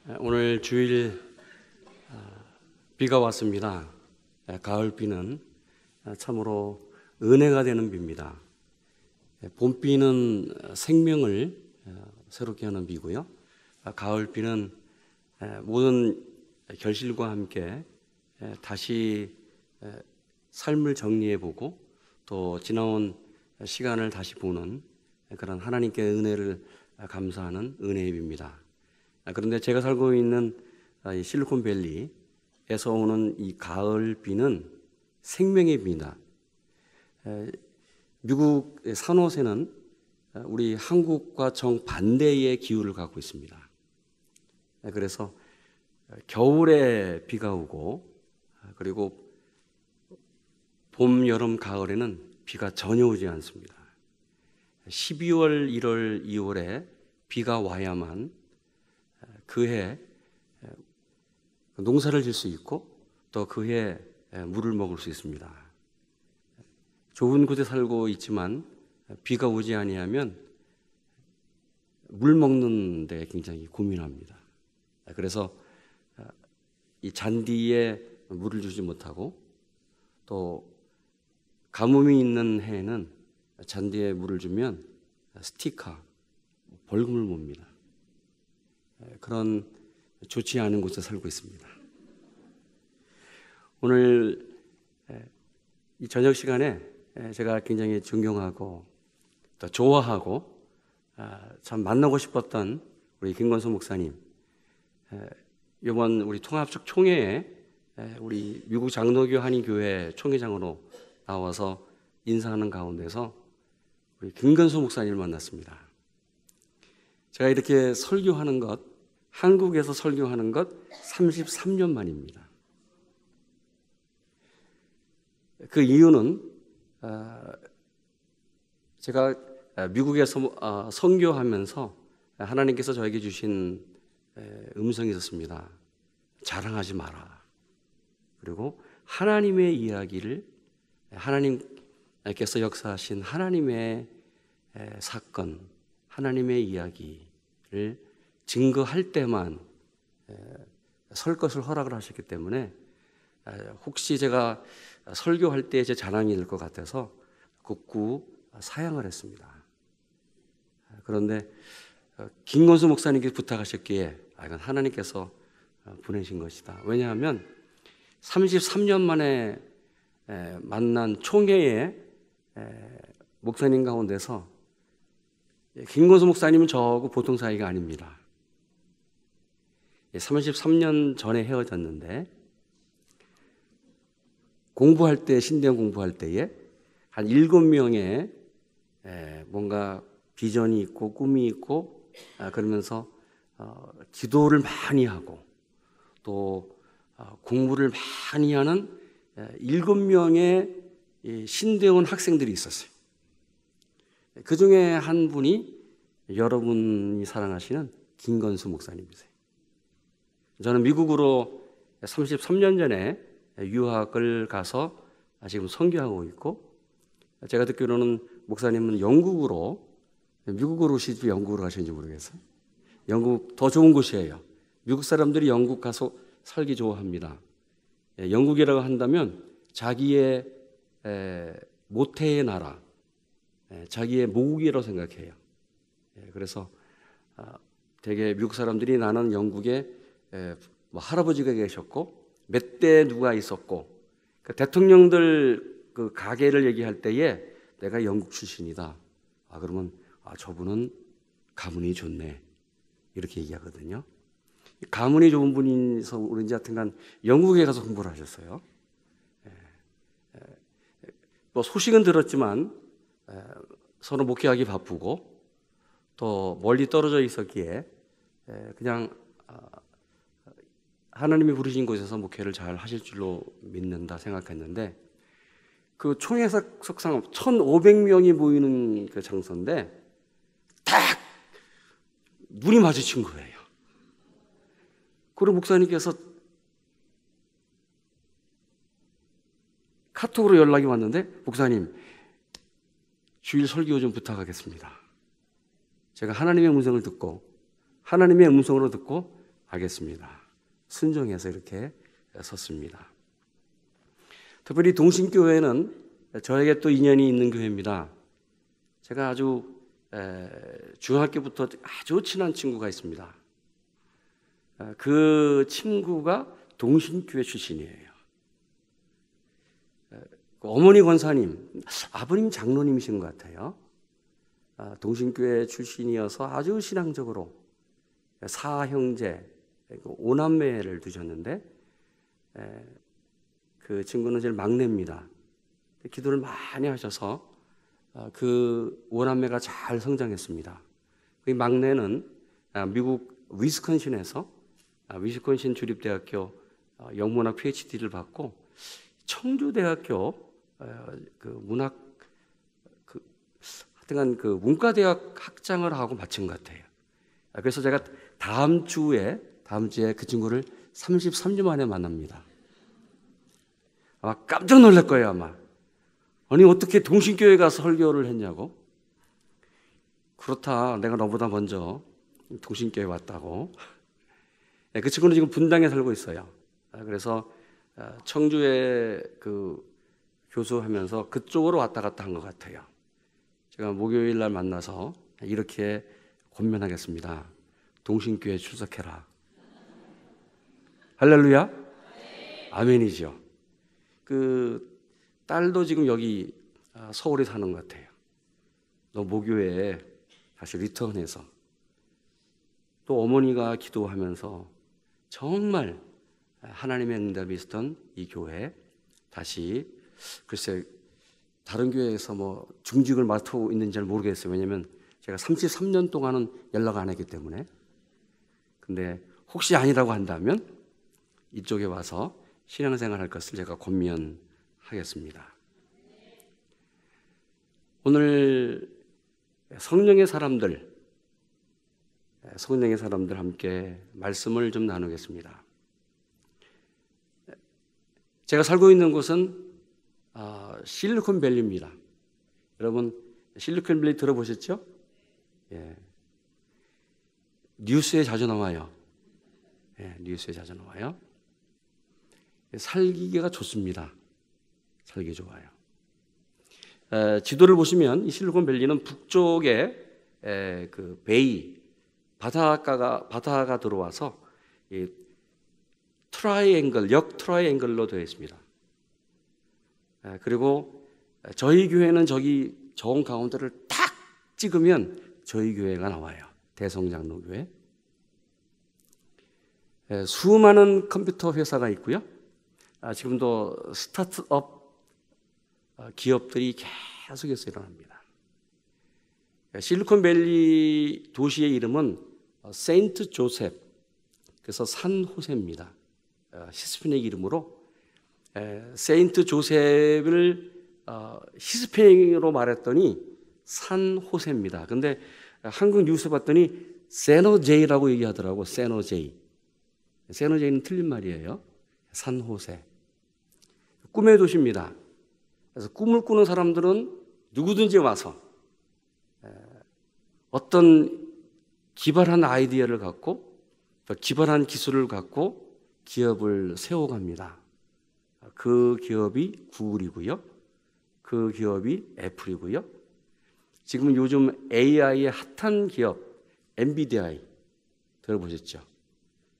오늘 주일 비가 왔습니다. 가을 비는 참으로 은혜가 되는 비입니다. 봄비는 생명을 새롭게 하는 비고요. 가을 비는 모든 결실과 함께 다시 삶을 정리해보고 또 지나온 시간을 다시 보는 그런 하나님께 은혜를 감사하는 은혜의 비입니다. 그런데 제가 살고 있는 실리콘밸리에서 오는 이 가을 비는 생명의 비입니다. 미국 산호세는 우리 한국과 정반대의 기후를 갖고 있습니다. 그래서 겨울에 비가 오고 그리고 봄, 여름, 가을에는 비가 전혀 오지 않습니다. 12월, 1월, 2월에 비가 와야만 그해 농사를 질 수 있고 또 그해 물을 먹을 수 있습니다. 좋은 곳에 살고 있지만 비가 오지 아니하면 물 먹는 데 굉장히 고민합니다. 그래서 이 잔디에 물을 주지 못하고 또 가뭄이 있는 해에는 잔디에 물을 주면 스티커, 벌금을 봅니다. 그런 좋지 않은 곳에 살고 있습니다. 오늘 이 저녁 시간에 제가 굉장히 존경하고 또 좋아하고 참 만나고 싶었던 우리 김건수 목사님, 이번 우리 통합적 총회에 우리 미국 장로교 한인교회 총회장으로 나와서 인사하는 가운데서 우리 김건수 목사님을 만났습니다. 제가 이렇게 설교하는 것, 한국에서 설교하는 것 33년 만입니다. 그 이유는 제가 미국에서 선교하면서 하나님께서 저에게 주신 음성이 있었습니다. 자랑하지 마라. 그리고 하나님의 이야기를, 하나님께서 역사하신 하나님의 사건, 하나님의 이야기를 증거할 때만 설 것을 허락을 하셨기 때문에 혹시 제가 설교할 때 제 자랑이 될 것 같아서 극구 사양을 했습니다. 그런데 김건수 목사님께 부탁하셨기에 이건 하나님께서 보내신 것이다. 왜냐하면 33년 만에 만난 총회의 목사님 가운데서 김건수 목사님은 저하고 보통 사이가 아닙니다. 33년 전에 헤어졌는데 공부할 때, 신대원 공부할 때에 한 7명의 뭔가 비전이 있고 꿈이 있고 그러면서 기도를 많이 하고 또 공부를 많이 하는 7명의 신대원 학생들이 있었어요. 그 중에 한 분이 여러분이 사랑하시는 김건수 목사님이세요. 저는 미국으로 33년 전에 유학을 가서 지금 선교하고 있고, 제가 듣기로는 목사님은 미국으로 오시지 영국으로 가시는지 모르겠어요. 영국 더 좋은 곳이에요. 미국 사람들이 영국 가서 살기 좋아합니다. 영국이라고 한다면 자기의 모태의 나라, 자기의 모국이라고 생각해요. 그래서 되게 미국 사람들이 나는 영국에 할아버지가 계셨고 몇 대 누가 있었고 대통령들 그 가계를 얘기할 때에 내가 영국 출신이다. 그러면 저분은 가문이 좋네. 이렇게 얘기하거든요. 가문이 좋은 분이서 그런지 하여튼간 영국에 가서 공부를 하셨어요. 뭐 소식은 들었지만 서로 목회하기 바쁘고 또 멀리 떨어져 있었기에 그냥 하나님이 부르신 곳에서 목회를 잘 하실 줄로 믿는다 생각했는데 그 총회석 석상 1,500명이 모이는 그 장소인데 딱 눈이 마주친 거예요. 그리고 목사님께서 카톡으로 연락이 왔는데 목사님 주일 설교 좀 부탁하겠습니다. 제가 하나님의 음성을 듣고 하나님의 음성으로 듣고 하겠습니다. 순종해서 이렇게 섰습니다. 특별히 동신교회는 저에게 또 인연이 있는 교회입니다. 제가 아주 중학교부터 아주 친한 친구가 있습니다. 그 친구가 동신교회 출신이에요. 어머니 권사님, 아버님 장로님이신 것 같아요. 동신교회 출신이어서 아주 신앙적으로 사형제, 오남매를 두셨는데 그 친구는 제일 막내입니다. 기도를 많이 하셔서 그 오남매가 잘 성장했습니다. 그 막내는 미국 위스콘신에서 위스콘신 주립대학교 영문학 PhD를 받고 청주대학교 그 문학 하여튼간 그 문과대학 학장을 하고 마친 것 같아요. 그래서 제가 다음 주에 그 친구를 33년 만에 만납니다. 아마 깜짝 놀랄 거예요, 아마. 아니, 어떻게 동신교회 가서 설교를 했냐고? 그렇다, 내가 너보다 먼저 동신교회 왔다고. 그 친구는 지금 분당에 살고 있어요. 그래서 청주에 그 교수하면서 그쪽으로 왔다 갔다 한 것 같아요. 제가 목요일 날 만나서 이렇게 권면하겠습니다. 동신교회 출석해라. 할렐루야? 아멘이죠. 그 딸도 지금 여기 서울에 사는 것 같아요. 너 목요일에 다시 리턴해서 또 어머니가 기도하면서 정말 하나님의 응답이 있었던 이 교회 다시 글쎄 다른 교회에서 뭐 중직을 맡고 있는지 잘 모르겠어요. 왜냐하면 제가 33년 동안은 연락 안 했기 때문에. 근데 혹시 아니라고 한다면 이쪽에 와서 신앙생활 할 것을 제가 권면하겠습니다. 오늘 성령의 사람들 함께 말씀을 좀 나누겠습니다. 제가 살고 있는 곳은 실리콘밸리입니다. 여러분 실리콘밸리 들어보셨죠? 예. 뉴스에 자주 나와요. 예, 뉴스에 자주 나와요. 살기가 좋습니다. 살기 좋아요. 지도를 보시면 이 실리콘밸리는 북쪽에 그 베이 바다가 들어와서 이 트라이앵글, 역 트라이앵글로 되어 있습니다. 그리고 저희 교회는 저기 정 가운데를 탁 찍으면 저희 교회가 나와요. 대성장로교회. 수많은 컴퓨터 회사가 있고요. 지금도 스타트업 기업들이 계속해서 일어납니다. 실리콘밸리 도시의 이름은 세인트 조셉, 그래서 산 호세입니다. 히스패닉 이름으로 세인트 조셉을 히스패닉으로 말했더니 산 호세입니다. 근데 한국 뉴스 봤더니 세노제이라고 얘기하더라고. 세노제이. 세노제이는 틀린 말이에요. 산 호세. 꿈의 도시입니다. 그래서 꿈을 꾸는 사람들은 누구든지 와서 어떤 기발한 아이디어를 갖고 기발한 기술을 갖고 기업을 세워갑니다. 그 기업이 구글이고요. 그 기업이 애플이고요. 지금 요즘 AI의 핫한 기업 엔비디아 들어보셨죠?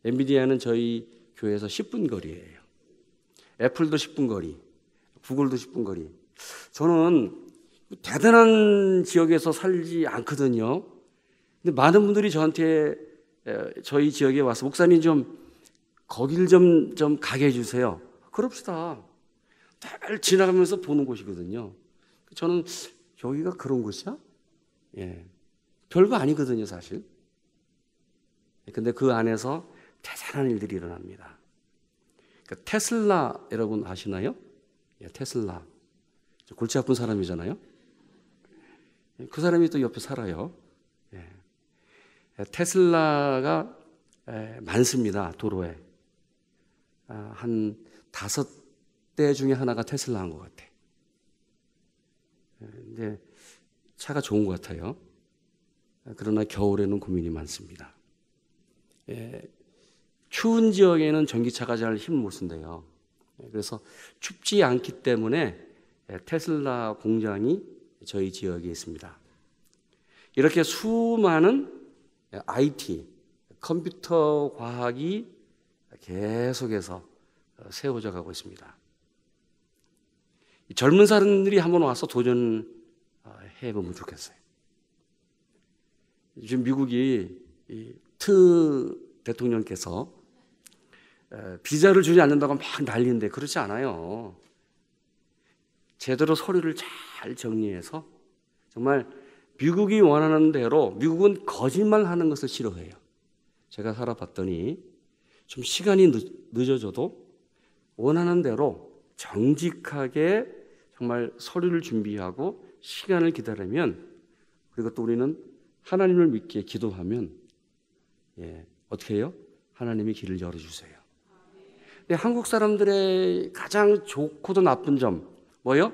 엔비디아는 저희 교회에서 10분 거리예요. 애플도 10분 거리, 구글도 10분 거리. 저는 대단한 지역에서 살지 않거든요. 근데 많은 분들이 저한테 저희 지역에 와서 목사님 좀 거길 좀 가게 해주세요. 그럽시다. 늘 지나가면서 보는 곳이거든요. 저는 여기가 그런 곳이야? 예. 별거 아니거든요, 사실. 근데 그 안에서 대단한 일들이 일어납니다. 그러니까 테슬라 여러분 아시나요? 예, 테슬라. 골치 아픈 사람이잖아요. 그 사람이 또 옆에 살아요. 예. 테슬라가 많습니다, 도로에. 한 5대 중에 하나가 테슬라인 것 같아. 근데 차가 좋은 것 같아요. 그러나 겨울에는 고민이 많습니다. 추운 지역에는 전기차가 잘 힘을 못 쓴대요. 그래서 춥지 않기 때문에 테슬라 공장이 저희 지역에 있습니다. 이렇게 수많은 IT, 컴퓨터 과학이 계속해서 세워져 가고 있습니다. 젊은 사람들이 한번 와서 도전해 보면 좋겠어요. 지금 미국이 트 대통령께서 비자를 주지 않는다고 막 난리인데 그렇지 않아요. 제대로 서류를 잘 정리해서 정말 미국이 원하는 대로, 미국은 거짓말하는 것을 싫어해요. 제가 살아봤더니 좀 시간이 늦어져도 원하는 대로 정직하게 정말 서류를 준비하고 시간을 기다리면, 그리고 또 우리는 하나님을 믿기에 기도하면 어떻게 해요? 하나님이 길을 열어주세요. 근데 한국 사람들의 가장 좋고도 나쁜 점 뭐예요?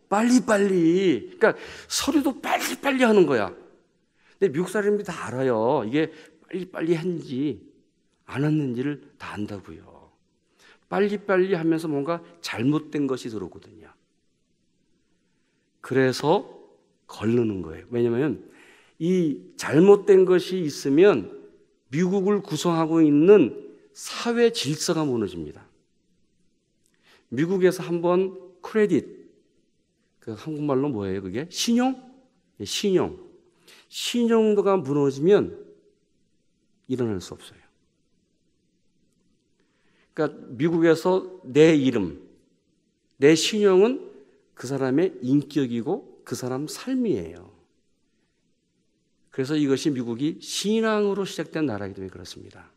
빨리빨리. 그러니까 서류도 빨리빨리 하는 거야. 근데 미국 사람들이 다 알아요. 이게 빨리빨리 했는지 안 했는지를 다 안다고요. 빨리빨리 하면서 뭔가 잘못된 것이 들어오거든요. 그래서 거르는 거예요. 왜냐하면 이 잘못된 것이 있으면 미국을 구성하고 있는 사회 질서가 무너집니다. 미국에서 한번 크레딧, 그 한국말로 뭐예요? 그게 신용? 신용도가 무너지면 일어날 수 없어요. 그러니까 미국에서 내 이름, 내 신용은 그 사람의 인격이고 그 사람 삶이에요. 그래서 이것이 미국이 신앙으로 시작된 나라이기 때문에 그렇습니다.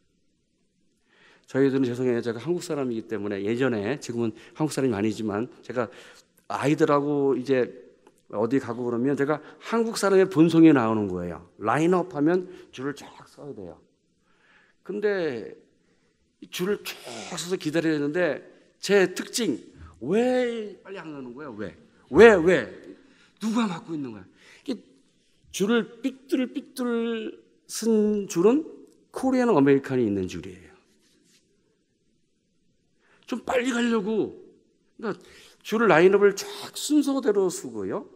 저희들은 죄송해요. 제가 한국 사람이기 때문에 예전에, 지금은 한국 사람이 아니지만 제가 아이들하고 이제 어디 가고 그러면 제가 한국 사람의 본성이 나오는 거예요. 라인업 하면 줄을 쫙 서야 돼요. 근데 줄을 쭉 서서 기다려야 되는데 제 특징, 왜 빨리 안 가는 거야? 왜? 누가 맡고 있는 거야? 줄을 삐뚤 쓴 줄은 코리안 아메리칸이 있는 줄이에요. 좀 빨리 가려고, 그러니까 줄을 라인업을 쫙 순서대로 쓰고요.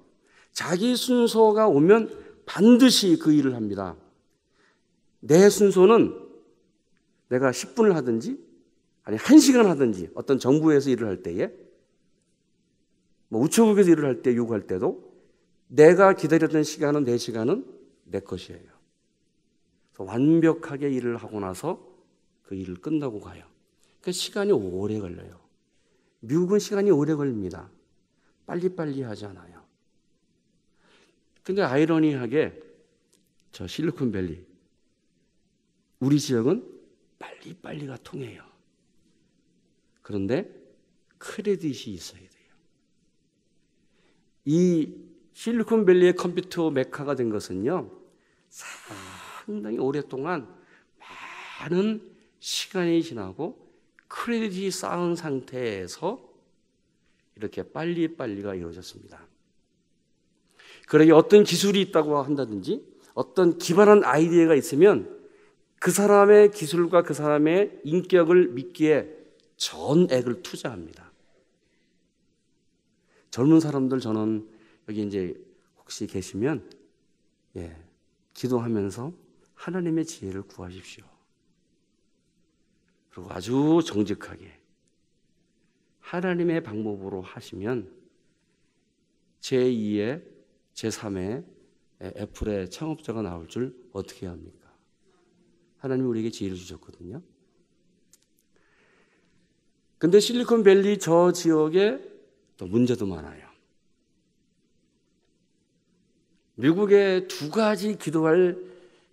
자기 순서가 오면 반드시 그 일을 합니다. 내 순서는 내가 10분을 하든지 아니 1시간 하든지, 어떤 정부에서 일을 할 때에, 뭐 우체국에서 일을 할 때, 요구할 때도 내가 기다렸던 시간은, 내 시간은 내 것이에요. 그래서 완벽하게 일을 하고 나서 그 일을 끝나고 가요. 그러니까 시간이 오래 걸려요. 미국은 시간이 오래 걸립니다. 빨리빨리 하지 않아요. 근데 아이러니하게 저 실리콘밸리, 우리 지역은 빨리빨리가 통해요. 그런데 크레딧이 있어야 돼요. 이 실리콘밸리의 컴퓨터 메카가 된 것은요, 상당히 오랫동안 많은 시간이 지나고 크레딧이 쌓은 상태에서 이렇게 빨리빨리가 이루어졌습니다. 그러게 어떤 기술이 있다고 한다든지 어떤 기발한 아이디어가 있으면 그 사람의 기술과 그 사람의 인격을 믿기에 전액을 투자합니다. 젊은 사람들, 저는 여기 이제 혹시 계시면 기도하면서 하나님의 지혜를 구하십시오. 그리고 아주 정직하게 하나님의 방법으로 하시면 제2의 제3의 애플의 창업자가 나올 줄 어떻게 합니까? 하나님이 우리에게 지혜를 주셨거든요. 근데 실리콘밸리 저 지역에 또 문제도 많아요. 미국에 두 가지 기도할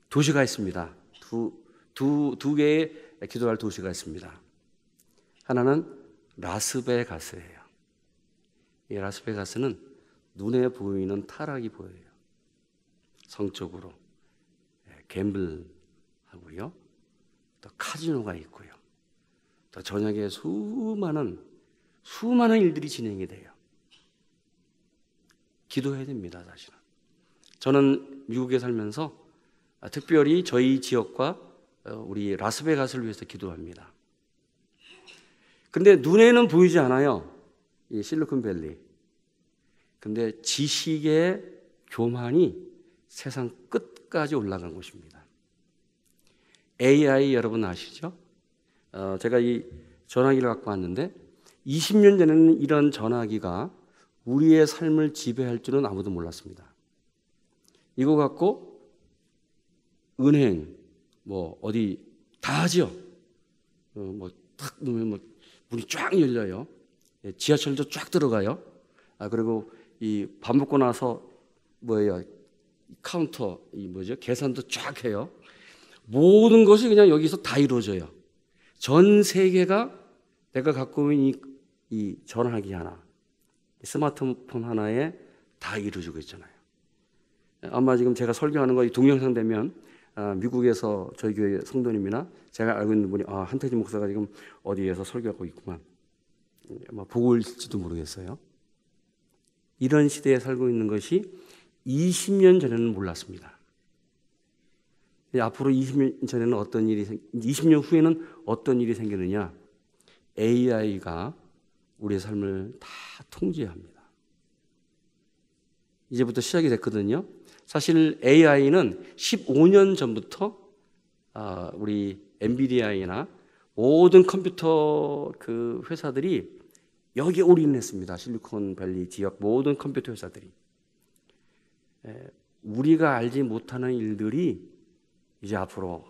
도시가 있습니다. 두 개의 기도할 도시가 있습니다. 하나는 라스베가스예요. 이 라스베가스는 눈에 보이는 타락이 보여요. 성적으로 갬블하고요, 또 카지노가 있고요, 또 저녁에 수많은 일들이 진행이 돼요. 기도해야 됩니다. 사실은 저는 미국에 살면서 특별히 저희 지역과 우리 라스베가스를 위해서 기도합니다. 근데 눈에는 보이지 않아요, 이 실리콘밸리. 근데 지식의 교만이 세상 끝까지 올라간 곳입니다. AI 여러분 아시죠? 제가 이 전화기를 갖고 왔는데 20년 전에는 이런 전화기가 우리의 삶을 지배할 줄은 아무도 몰랐습니다. 이거 갖고 은행, 뭐 어디 다 하죠. 뭐 딱 넣으면 뭐 문이 쫙 열려요. 지하철도 쫙 들어가요. 그리고 이 밥 먹고 나서 뭐예요? 카운터, 이 뭐죠? 계산도 쫙 해요. 모든 것이 그냥 여기서 다 이루어져요. 전 세계가 내가 갖고 있는 이 전화기 하나, 스마트폰 하나에 다 이루어지고 있잖아요. 아마 지금 제가 설교하는 거 이 동영상 되면 미국에서 저희 교회 성도님이나 제가 알고 있는 분이 한태진 목사가 지금 어디에서 설교하고 있구만, 아마 보고 있을지도 모르겠어요. 이런 시대에 살고 있는 것이 20년 전에는 몰랐습니다. 앞으로 20년 전에는 20년 후에는 어떤 일이 생기느냐? AI가 우리의 삶을 다 통제합니다. 이제부터 시작이 됐거든요. 사실 AI는 15년 전부터 우리 엔비디아나 모든 컴퓨터 그 회사들이 여기에 올인했습니다. 실리콘밸리 지역 모든 컴퓨터 회사들이. 우리가 알지 못하는 일들이 이제 앞으로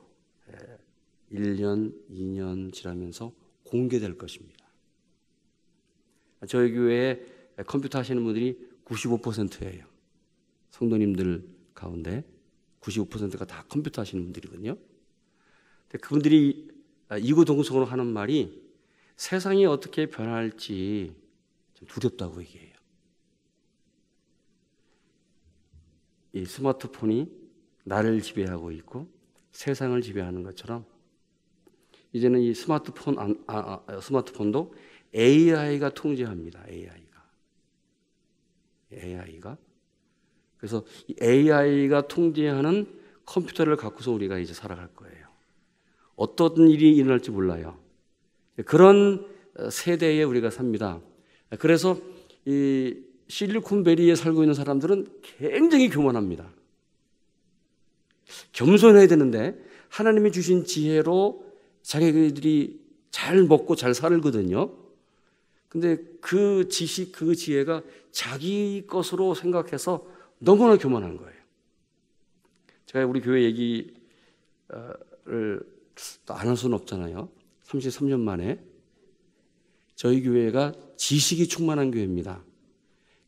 1년, 2년 지나면서 공개될 것입니다. 저희 교회에 컴퓨터 하시는 분들이 95%예요. 성도님들 가운데 95%가 다 컴퓨터 하시는 분들이거든요. 근데 그분들이 이구동성으로 하는 말이 세상이 어떻게 변할지 좀 두렵다고 얘기해요. 이 스마트폰이 나를 지배하고 있고 세상을 지배하는 것처럼 이제는 이 스마트폰도 AI가 통제합니다. AI가. 그래서 이 AI가 통제하는 컴퓨터를 갖고서 우리가 이제 살아갈 거예요. 어떤 일이 일어날지 몰라요. 그런 세대에 우리가 삽니다. 그래서 이 실리콘밸리에 살고 있는 사람들은 굉장히 교만합니다. 겸손해야 되는데 하나님이 주신 지혜로 자기들이 잘 먹고 잘 살거든요. 근데 그 지식, 그 지혜가 자기 것으로 생각해서 너무나 교만한 거예요. 제가 우리 교회 얘기를 안 할 수는 없잖아요. 33년 만에 저희 교회가 지식이 충만한 교회입니다.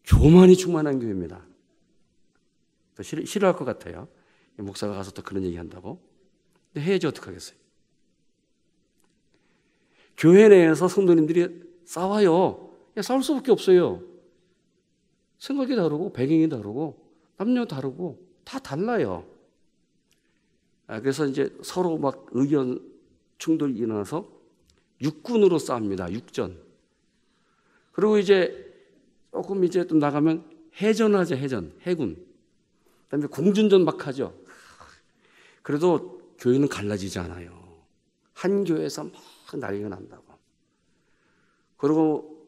교만이 충만한 교회입니다. 또 싫어할 것 같아요. 목사가 가서 또 그런 얘기 한다고. 근데 해야지 어떡하겠어요. 교회 내에서 성도님들이 싸워요. 싸울 수밖에 없어요. 생각이 다르고 배경이 다르고 남녀 다르고 다 달라요. 그래서 이제 서로 막 의견 충돌이 일어나서 육군으로 싸웁니다. 육전. 그리고 이제 조금 이제 또 나가면 해전하죠. 해군. 그다음에 공준전 막 하죠. 그래도 교회는 갈라지지 않아요. 한 교회에서 막 난리가 난다고. 그리고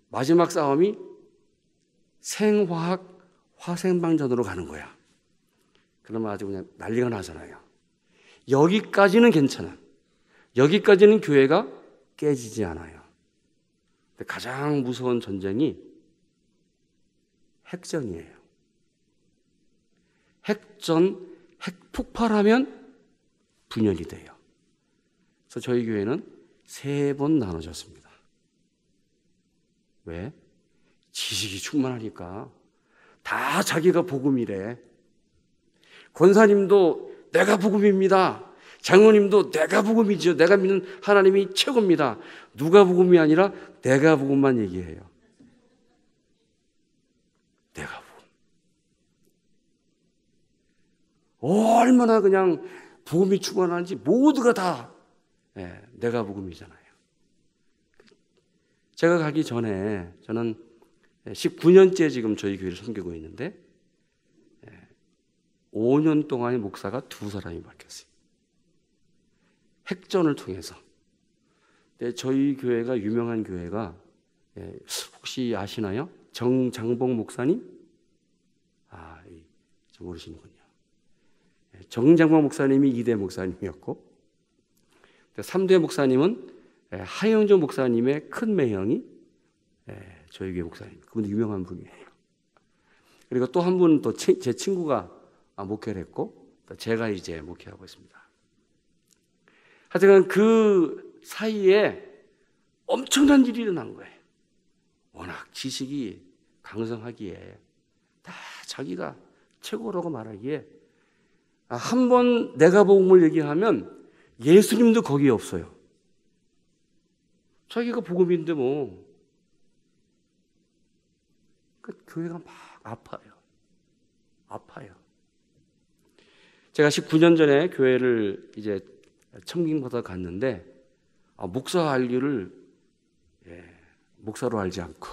마지막 싸움이 생화학 화생방전으로 가는 거야. 그러면 아주 그냥 난리가 나잖아요. 여기까지는 괜찮아. 여기까지는 교회가 깨지지 않아요. 근데 가장 무서운 전쟁이 핵전이에요. 핵폭발하면 분열이 돼요. 그래서 저희 교회는 3번 나눠졌습니다. 왜? 지식이 충만하니까 다 자기가 복음이래. 권사님도 내가 복음입니다. 장로님도 내가 복음이죠. 내가 믿는 하나님이 최고입니다. 누가 복음이 아니라 내가 복음만 얘기해요. 내가 복음. 얼마나 그냥 복음이 충만한지 모두가 다 내가 복음이잖아요. 제가 가기 전에 저는 19년째 지금 저희 교회를 섬기고 있는데 5년 동안의 목사가 2사람이 바뀌었어요. 핵전을 통해서. 근데 저희 교회가 유명한 교회가 혹시 아시나요? 정장봉 목사님? 모르시는군요. 정장봉 목사님이 2대 목사님이었고 3대 목사님은 하영조 목사님의 큰 매형이 저희 교회 목사님. 그분 유명한 분이에요. 그리고 또 한 분은 또 제 친구가 목회를 했고 제가 이제 목회하고 있습니다. 하여튼 그 사이에 엄청난 일이 일어난 거예요. 워낙 지식이 강성하기에 다 자기가 최고라고 말하기에 한 번 내가 복음을 얘기하면 예수님도 거기에 없어요. 자기가 복음인데 뭐. 그 교회가 막 아파요. 제가 19년 전에 교회를 이제 청빙받아 갔는데 목사 할 일을 목사로 알지 않고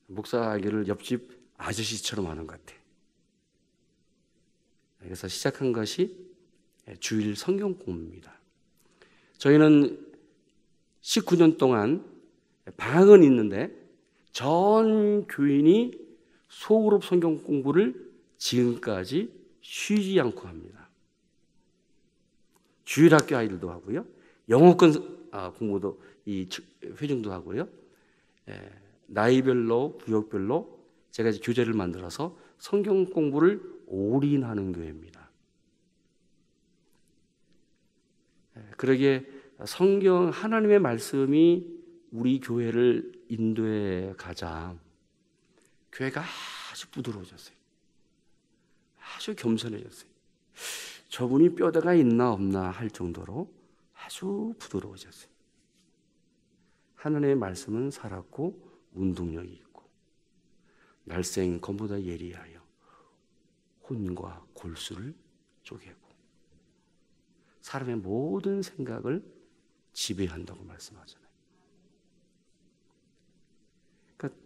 목사 할 일을 옆집 아저씨처럼 하는 것 같아요. 그래서 시작한 것이 주일 성경 공부입니다. 저희는 19년 동안 방은 있는데 전 교인이 소그룹 성경 공부를 지금까지 쉬지 않고 합니다. 주일학교 아이들도 하고요. 영어권 공부도 회중도 하고요. 나이별로 구역별로 제가 이제 교재를 만들어서 성경 공부를 올인하는 교회입니다. 그러기에 성경 하나님의 말씀이 우리 교회를 인도해 가자. 교회가 아주 부드러워졌어요. 아주 겸손해졌어요. 저분이 뼈대가 있나 없나 할 정도로 아주 부드러워졌어요. 하나님의 말씀은 살았고 운동력이 있고 날쌘 검보다 예리하여 혼과 골수를 쪼개고 사람의 모든 생각을 지배한다고 말씀하잖아요. 그러니까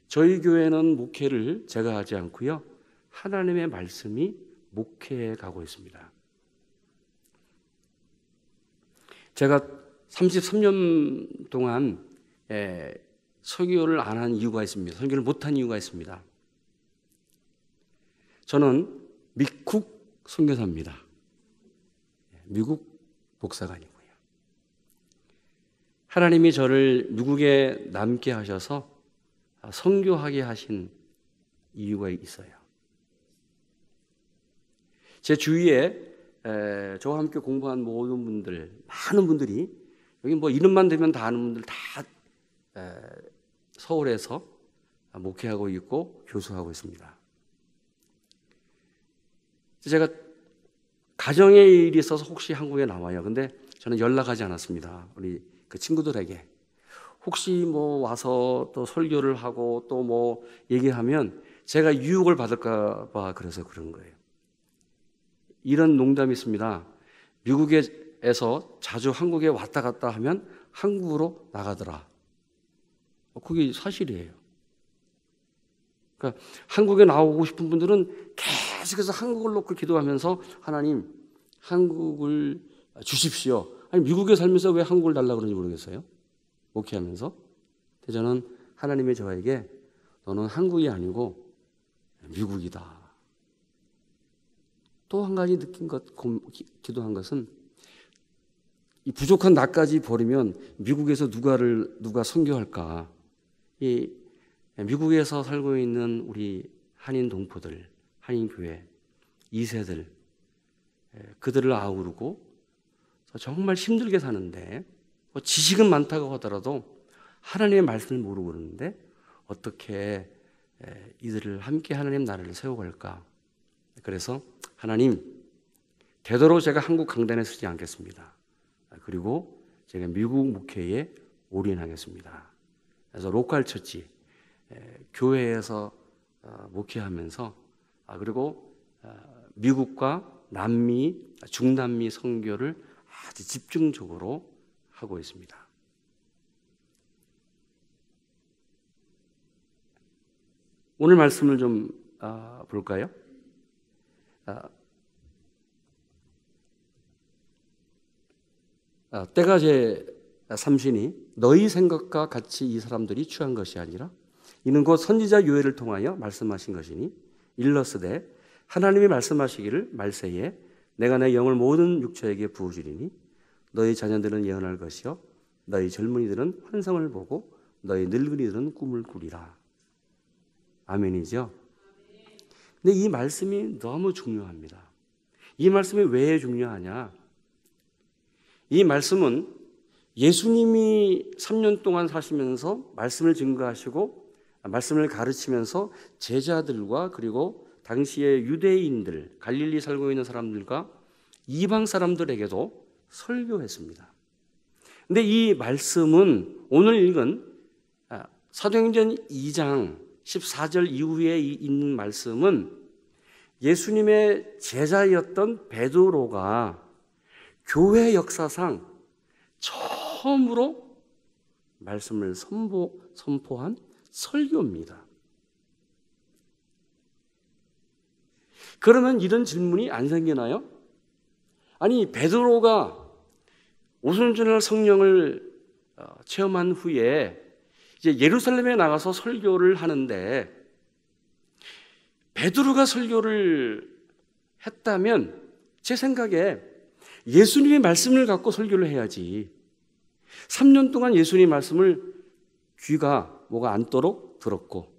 저희 교회는 목회를 제가 하지 않고요. 하나님의 말씀이 목회해 가고 있습니다. 제가 33년 동안 설교를 안 한 이유가 있습니다. 설교를 못한 이유가 있습니다. 저는 미국 선교사입니다. 미국 목사가 아니고요. 하나님이 저를 미국에 남게 하셔서 선교하게 하신 이유가 있어요. 제 주위에 저와 함께 공부한 모든 분들, 많은 분들이 여기 뭐 이름만 되면 다 아는 분들 다 서울에서 목회하고 있고 교수하고 있습니다. 제가 가정의 일이 있어서 혹시 한국에 나와요. 근데 저는 연락하지 않았습니다. 우리 그 친구들에게 혹시 뭐 와서 또 설교를 하고 또 뭐 얘기하면 제가 유혹을 받을까 봐 그래서 그런 거예요. 이런 농담이 있습니다. 미국에서 자주 한국에 왔다 갔다 하면 한국으로 나가더라. 그게 사실이에요. 그러니까 한국에 나오고 싶은 분들은 계속해서 한국을 놓고 기도하면서 하나님 한국을 주십시오. 아니 미국에 살면서 왜 한국을 달라고 그러는지 모르겠어요. 목회하면서. 저는 하나님이 저에게 너는 한국이 아니고 미국이다. 또 한 가지 느낀 것, 기도한 것은 이 부족한 나까지 버리면 미국에서 누가 선교할까? 이 미국에서 살고 있는 우리 한인 동포들, 한인 교회 2세들 그들을 아우르고 정말 힘들게 사는데 뭐 지식은 많다고 하더라도 하나님의 말씀을 모르고 그러는데 어떻게 이들을 함께 하나님 나라를 세워갈까? 그래서 하나님 되도록 제가 한국 강단에 서지 않겠습니다. 그리고 제가 미국 목회에 올인하겠습니다. 그래서 로컬 처치 교회에서 목회하면서 그리고 미국과 남미, 중남미 선교를 아주 집중적으로 하고 있습니다. 오늘 말씀을 좀 볼까요? 때가 제 삼시니 너희 생각과 같이 이 사람들이 취한 것이 아니라 이는 곧 선지자 요엘을 통하여 말씀하신 것이니 일러스되 하나님이 말씀하시기를 말세에 내가 내 영을 모든 육체에게 부어주리니 너희 자녀들은 예언할 것이요 너희 젊은이들은 환상을 보고 너희 늙은이들은 꿈을 꾸리라. 아멘이죠. 근데 이 말씀이 너무 중요합니다. 이 말씀이 왜 중요하냐? 이 말씀은 예수님이 3년 동안 사시면서 말씀을 증거하시고 말씀을 가르치면서 제자들과 그리고 당시의 유대인들, 갈릴리 살고 있는 사람들과 이방 사람들에게도 설교했습니다. 근데 이 말씀은 오늘 읽은 사도행전 2장 14절 이후에 있는 말씀은 예수님의 제자였던 베드로가 교회 역사상 처음으로 말씀을 선포한 설교입니다. 그러면 이런 질문이 안 생기나요? 아니, 베드로가 오순절날 성령을 체험한 후에 이제 예루살렘에 나가서 설교를 하는데 베드로가 설교를 했다면 제 생각에 예수님의 말씀을 갖고 설교를 해야지. 3년 동안 예수님 말씀을 귀가 뭐가 앉도록 들었고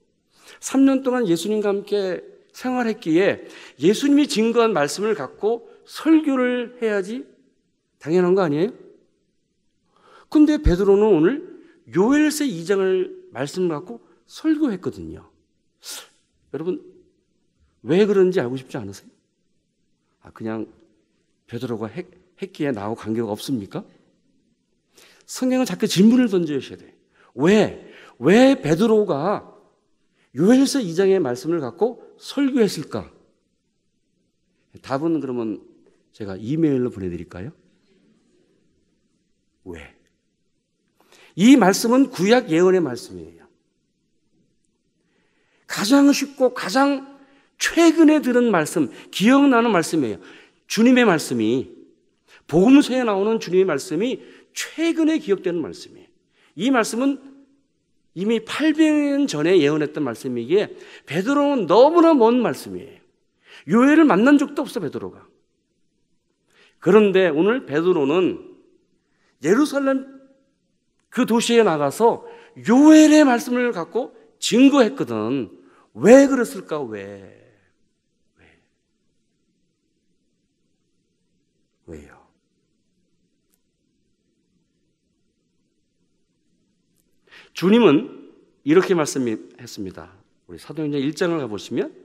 3년 동안 예수님과 함께 생활했기에 예수님이 증거한 말씀을 갖고 설교를 해야지 당연한 거 아니에요? 근데 베드로는 오늘 요엘서 2장을 말씀 갖고 설교했거든요. 여러분 왜 그런지 알고 싶지 않으세요? 그냥 베드로가 했기에 나하고 관계가 없습니까? 성경은 자꾸 질문을 던져주셔야 돼요. 왜 베드로가 요엘서 2장의 말씀을 갖고 설교했을까? 답은 그러면 제가 이메일로 보내드릴까요? 왜? 이 말씀은 구약 예언의 말씀이에요. 가장 쉽고 가장 최근에 들은 말씀, 기억나는 말씀이에요. 주님의 말씀이, 복음서에 나오는 주님의 말씀이 최근에 기억되는 말씀이에요. 이 말씀은 이미 800년 전에 예언했던 말씀이기에 베드로는 너무나 먼 말씀이에요. 요엘을 만난 적도 없어, 베드로가. 그런데 오늘 베드로는 예루살렘 그 도시에 나가서 요엘의 말씀을 갖고 증거했거든. 왜 그랬을까? 왜요? 주님은 이렇게 말씀했습니다. 우리 사도행전 1장을 가보시면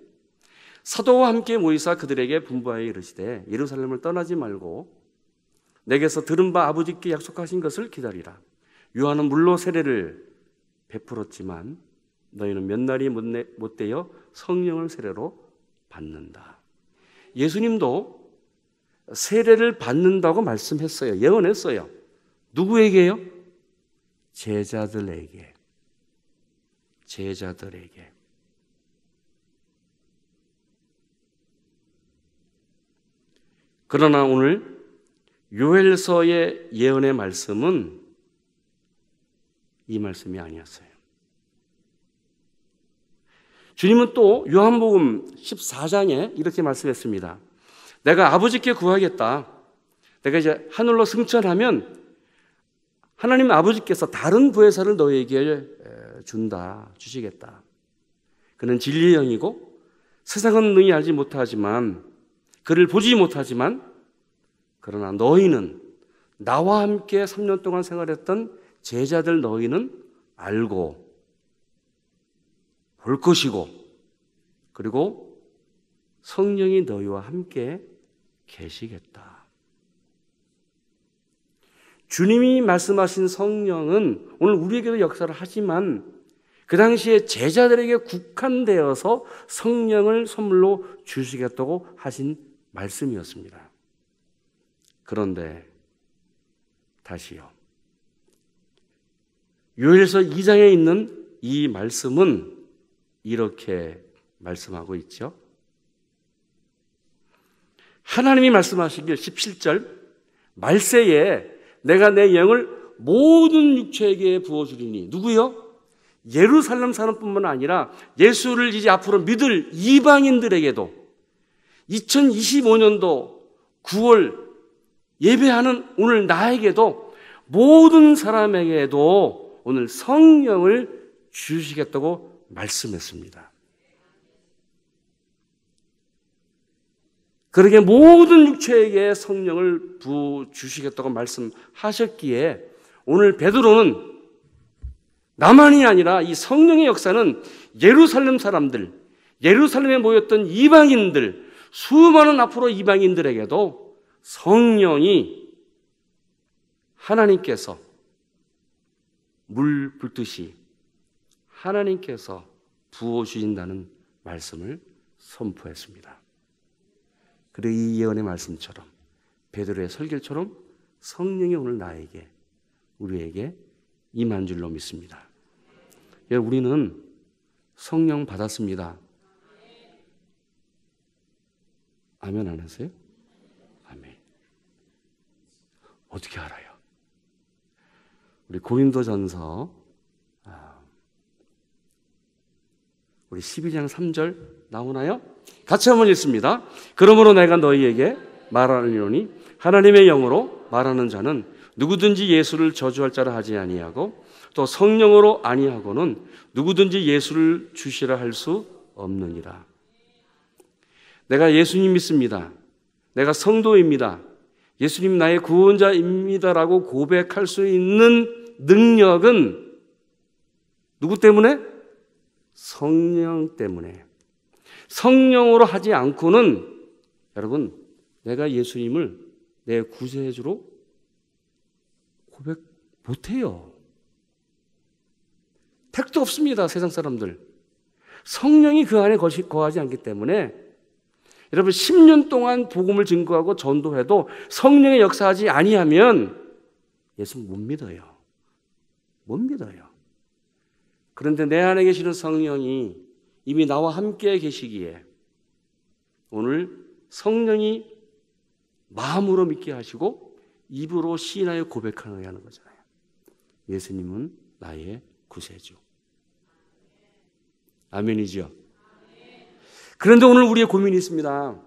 사도와 함께 모이사 그들에게 분부하여 이르시되 예루살렘을 떠나지 말고 내게서 들은 바 아버지께 약속하신 것을 기다리라. 요한은 물로 세례를 베풀었지만 너희는 몇 날이 못 되어 성령을 세례로 받는다. 예수님도 세례를 받는다고 말씀했어요. 예언했어요. 누구에게요? 제자들에게. 그러나 오늘 요엘서의 예언의 말씀은 이 말씀이 아니었어요. 주님은 또 요한복음 14장에 이렇게 말씀했습니다. 내가 아버지께 구하겠다. 내가 이제 하늘로 승천하면 하나님 아버지께서 다른 부회사를 너희에게 주시겠다. 그는 진리의 영이고 세상은 능히 알지 못하지만 그를 보지 못하지만 그러나 너희는 나와 함께 3년 동안 생활했던 제자들 너희는 알고 볼 것이고 그리고 성령이 너희와 함께 계시겠다. 주님이 말씀하신 성령은 오늘 우리에게도 역사를 하지만 그 당시에 제자들에게 국한되어서 성령을 선물로 주시겠다고 하신 말씀이었습니다. 그런데 다시요. 요엘서 2장에 있는 이 말씀은 이렇게 말씀하고 있죠. 하나님이 말씀하시길 17절 말세에 내가 내 영을 모든 육체에게 부어주리니. 누구요? 예루살렘 사람뿐만 아니라 예수를 이제 앞으로 믿을 이방인들에게도 2025년도 9월 예배하는 오늘 나에게도 모든 사람에게도 오늘 성령을 주시겠다고 말씀했습니다. 그러게 모든 육체에게 성령을 부어주시겠다고 말씀하셨기에 오늘 베드로는 나만이 아니라 이 성령의 역사는 예루살렘 사람들, 예루살렘에 모였던 이방인들, 수많은 앞으로 이방인들에게도 성령이 하나님께서 물 붓듯이 하나님께서 부어주신다는 말씀을 선포했습니다. 그리고 이 예언의 말씀처럼 베드로의 설교처럼 성령이 오늘 나에게, 우리에게 임한 줄로 믿습니다. 우리는 성령 받았습니다. 아멘 안 하세요? 아멘. 어떻게 알아요? 우리 고린도전서 우리 12장 3절 나오나요? 같이 한번 읽습니다. 그러므로 내가 너희에게 말하노니 하나님의 영으로 말하는 자는 누구든지 예수를 저주할 자라 하지 아니하고 또 성령으로 아니하고는 누구든지 예수를 주시라 할 수 없느니라. 내가 예수님 믿습니다. 내가 성도입니다. 예수님 나의 구원자입니다라고 고백할 수 있는 능력은 누구 때문에? 성령 때문에. 성령으로 하지 않고는 여러분, 내가 예수님을 내 구세주로 고백 못해요. 택도 없습니다. 세상 사람들. 성령이 그 안에 거하지 않기 때문에 여러분 10년 동안 복음을 증거하고 전도해도 성령의 역사하지 아니하면 예수 못 믿어요. 못 믿어요. 그런데 내 안에 계시는 성령이 이미 나와 함께 계시기에 오늘 성령이 마음으로 믿게 하시고 입으로 시인하여 고백하게 하는 거잖아요. 예수님은 나의 구세주. 아멘이죠. 그런데 오늘 우리의 고민이 있습니다.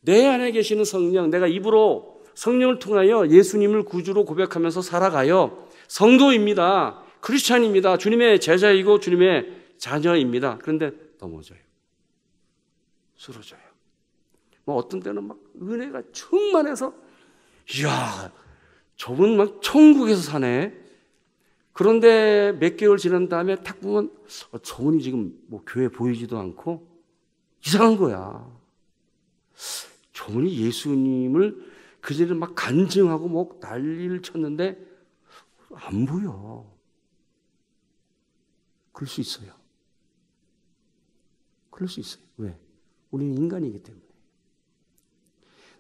내 안에 계시는 성령, 내가 입으로 성령을 통하여 예수님을 구주로 고백하면서 살아가요. 성도입니다. 크리스찬입니다. 주님의 제자이고 주님의 자녀입니다. 그런데 넘어져요. 쓰러져요. 뭐 어떤 때는 막 은혜가 충만해서 이야, 저분 막 천국에서 사네. 그런데 몇 개월 지난 다음에 딱 보면 저분이 지금 뭐 교회 보이지도 않고 이상한 거야. 저분이 예수님을 그전에 막 간증하고 뭐 난리를 쳤는데 안 보여. 그럴 수 있어요. 그럴 수 있어요. 왜? 우리는 인간이기 때문에.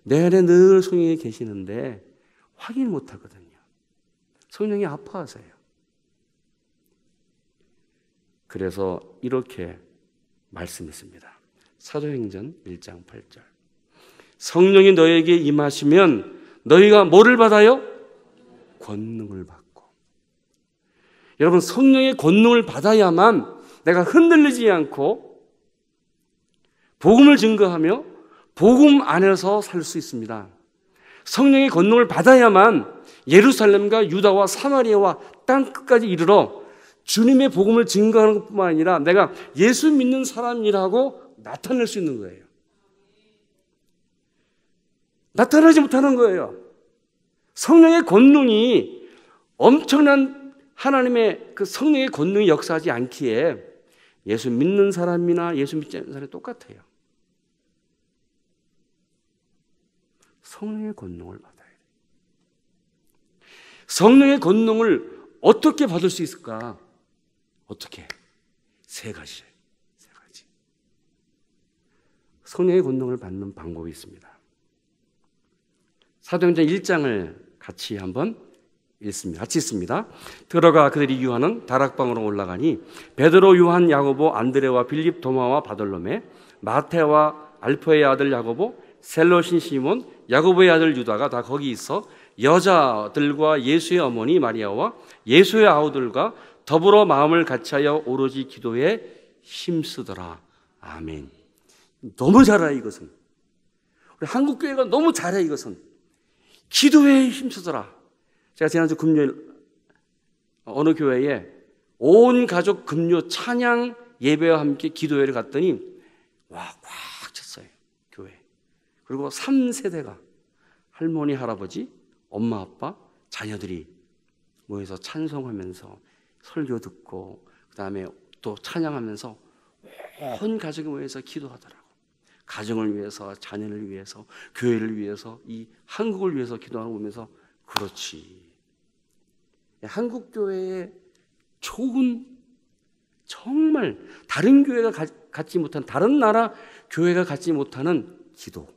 내 안에 늘 성령이 계시는데 확인 못 하거든요. 성령이 아파하세요. 그래서 이렇게 말씀했습니다. 사도행전 1장 8절. 성령이 너에게 임하시면 너희가 뭐를 받아요? 권능을 받고. 여러분, 성령의 권능을 받아야만 내가 흔들리지 않고 복음을 증거하며 복음 안에서 살 수 있습니다. 성령의 권능을 받아야만 예루살렘과 유다와 사마리아와 땅끝까지 이르러 주님의 복음을 증거하는 것뿐만 아니라 내가 예수 믿는 사람이라고 나타낼 수 있는 거예요. 나타나지 못하는 거예요. 성령의 권능이 엄청난 하나님의 그 성령의 권능이 역사하지 않기에 예수 믿는 사람이나 예수 믿지 않는 사람이 똑같아요. 성령의 권능을 받아야 돼요. 성령의 권능을 어떻게 받을 수 있을까? 어떻게? 세 가지. 성령의 권능을 받는 방법이 있습니다. 사도행전 1장을 같이 한번 읽습니다. 같이 읽습니다. 들어가 그들이 유하는 다락방으로 올라가니 베드로, 요한, 야고보, 안드레와 빌립, 도마와 바돌로메, 마테와 알포의 아들 야고보, 셀롯인 시몬, 야고보의 아들 유다가 다 거기 있어 여자들과 예수의 어머니 마리아와 예수의 아우들과 더불어 마음을 같이하여 오로지 기도에 힘쓰더라. 아멘. 너무 잘해 이것은. 우리 한국교회가 너무 잘해 이것은. 기도에 힘쓰더라. 제가 지난주 금요일 어느 교회에 온 가족 금요 찬양 예배와 함께 기도회를 갔더니 와, 꽉 찼어요. 교회. 그리고 3세대가 할머니, 할아버지, 엄마, 아빠, 자녀들이 모여서 찬송하면서 설교 듣고 그다음에 또 찬양하면서 온 가족이 모여서 기도하더라고. 가정을 위해서, 자녀를 위해서, 교회를 위해서, 이 한국을 위해서 기도하는 거 보면서 그렇지. 한국 교회의 좋은 정말 다른 교회가 갖지 못한 다른 나라 교회가 갖지 못하는 기도.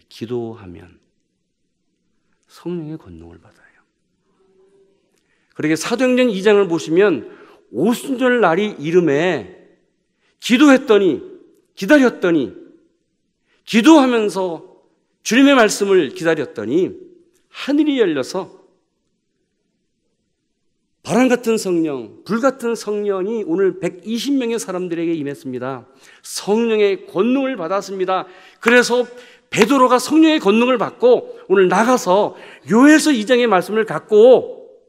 기도하면 성령의 권능을 받아요. 그러게 사도행전 2장을 보시면 오순절 날이 이름에 기도했더니 기다렸더니 기도하면서 주님의 말씀을 기다렸더니 하늘이 열려서 바람 같은 성령, 불 같은 성령이 오늘 120명의 사람들에게 임했습니다. 성령의 권능을 받았습니다. 그래서 베드로가 성령의 권능을 받고 오늘 나가서 요엘서 2장의 말씀을 갖고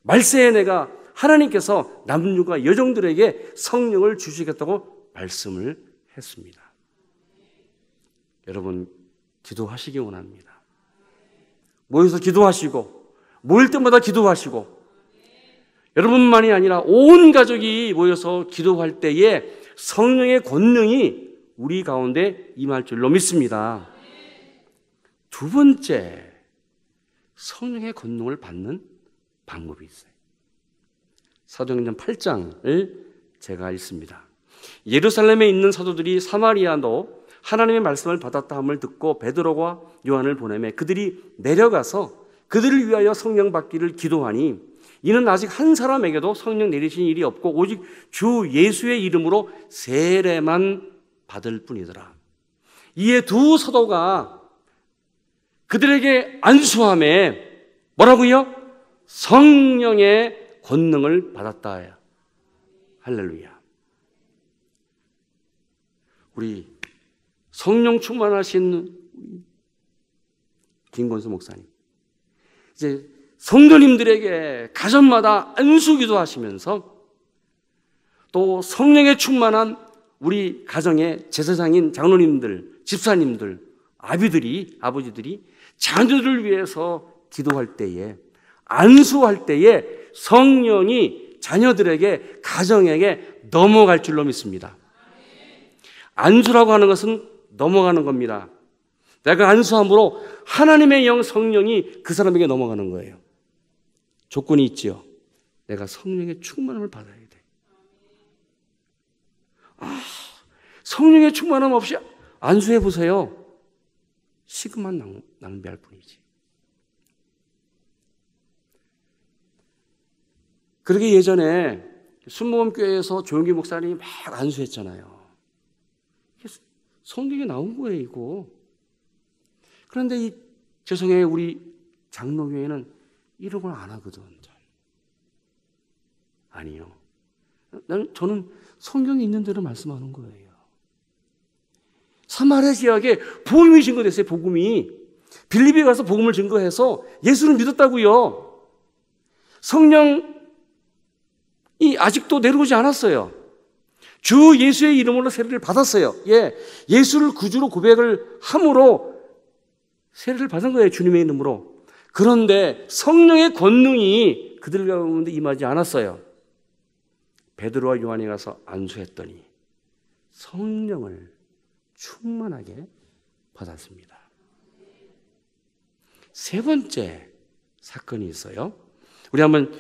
말세에 내가 하나님께서 남녀가 여종들에게 성령을 주시겠다고 말씀을 했습니다. 여러분 기도하시기 원합니다. 모여서 기도하시고 모일 때마다 기도하시고 여러분만이 아니라 온 가족이 모여서 기도할 때에 성령의 권능이 우리 가운데 임할 줄로 믿습니다. 두 번째, 성령의 권능을 받는 방법이 있어요. 사도행전 8장을 제가 읽습니다. 예루살렘에 있는 사도들이 사마리아도 하나님의 말씀을 받았다 함을 듣고 베드로와 요한을 보내매 그들이 내려가서 그들을 위하여 성령 받기를 기도하니 이는 아직 한 사람에게도 성령 내리신 일이 없고 오직 주 예수의 이름으로 세례만 받을 뿐이더라. 이에 두 사도가 그들에게 안수함에 뭐라고요? 성령의 권능을 받았다. 할렐루야. 우리 성령 충만하신 김건수 목사님, 이제 성도님들에게 가정마다 안수기도 하시면서 또 성령에 충만한 우리 가정의 제사장인 장로님들, 집사님들, 아버지들이 자녀들을 위해서 기도할 때에 안수할 때에 성령이 자녀들에게 가정에게 넘어갈 줄로 믿습니다. 안수라고 하는 것은 넘어가는 겁니다. 내가 안수함으로 하나님의 영 성령이 그 사람에게 넘어가는 거예요. 조건이 있지요. 내가 성령의 충만함을 받아야 돼. 성령의 충만함 없이 안수해 보세요. 시간만 낭비할 뿐이지. 그러게 예전에 순복음교회에서 조용기 목사님이 막 안수했잖아요. 성경에 나온 거예요, 이거. 그런데 죄송해요, 우리 장로교회는 이런 걸 안 하거든. 아니요. 저는 성경에 있는 대로 말씀하는 거예요. 사마리아 지역에 복음이 증거됐어요, 복음이. 빌립비에 가서 복음을 증거해서 예수를 믿었다고요. 성령이 아직도 내려오지 않았어요. 주 예수의 이름으로 세례를 받았어요. 예, 예수를 구주로 고백을 함으로 세례를 받은 거예요, 주님의 이름으로. 그런데 성령의 권능이 그들 가운데 임하지 않았어요. 베드로와 요한이 가서 안수했더니 성령을 충만하게 받았습니다. 세 번째 사건이 있어요. 우리 한번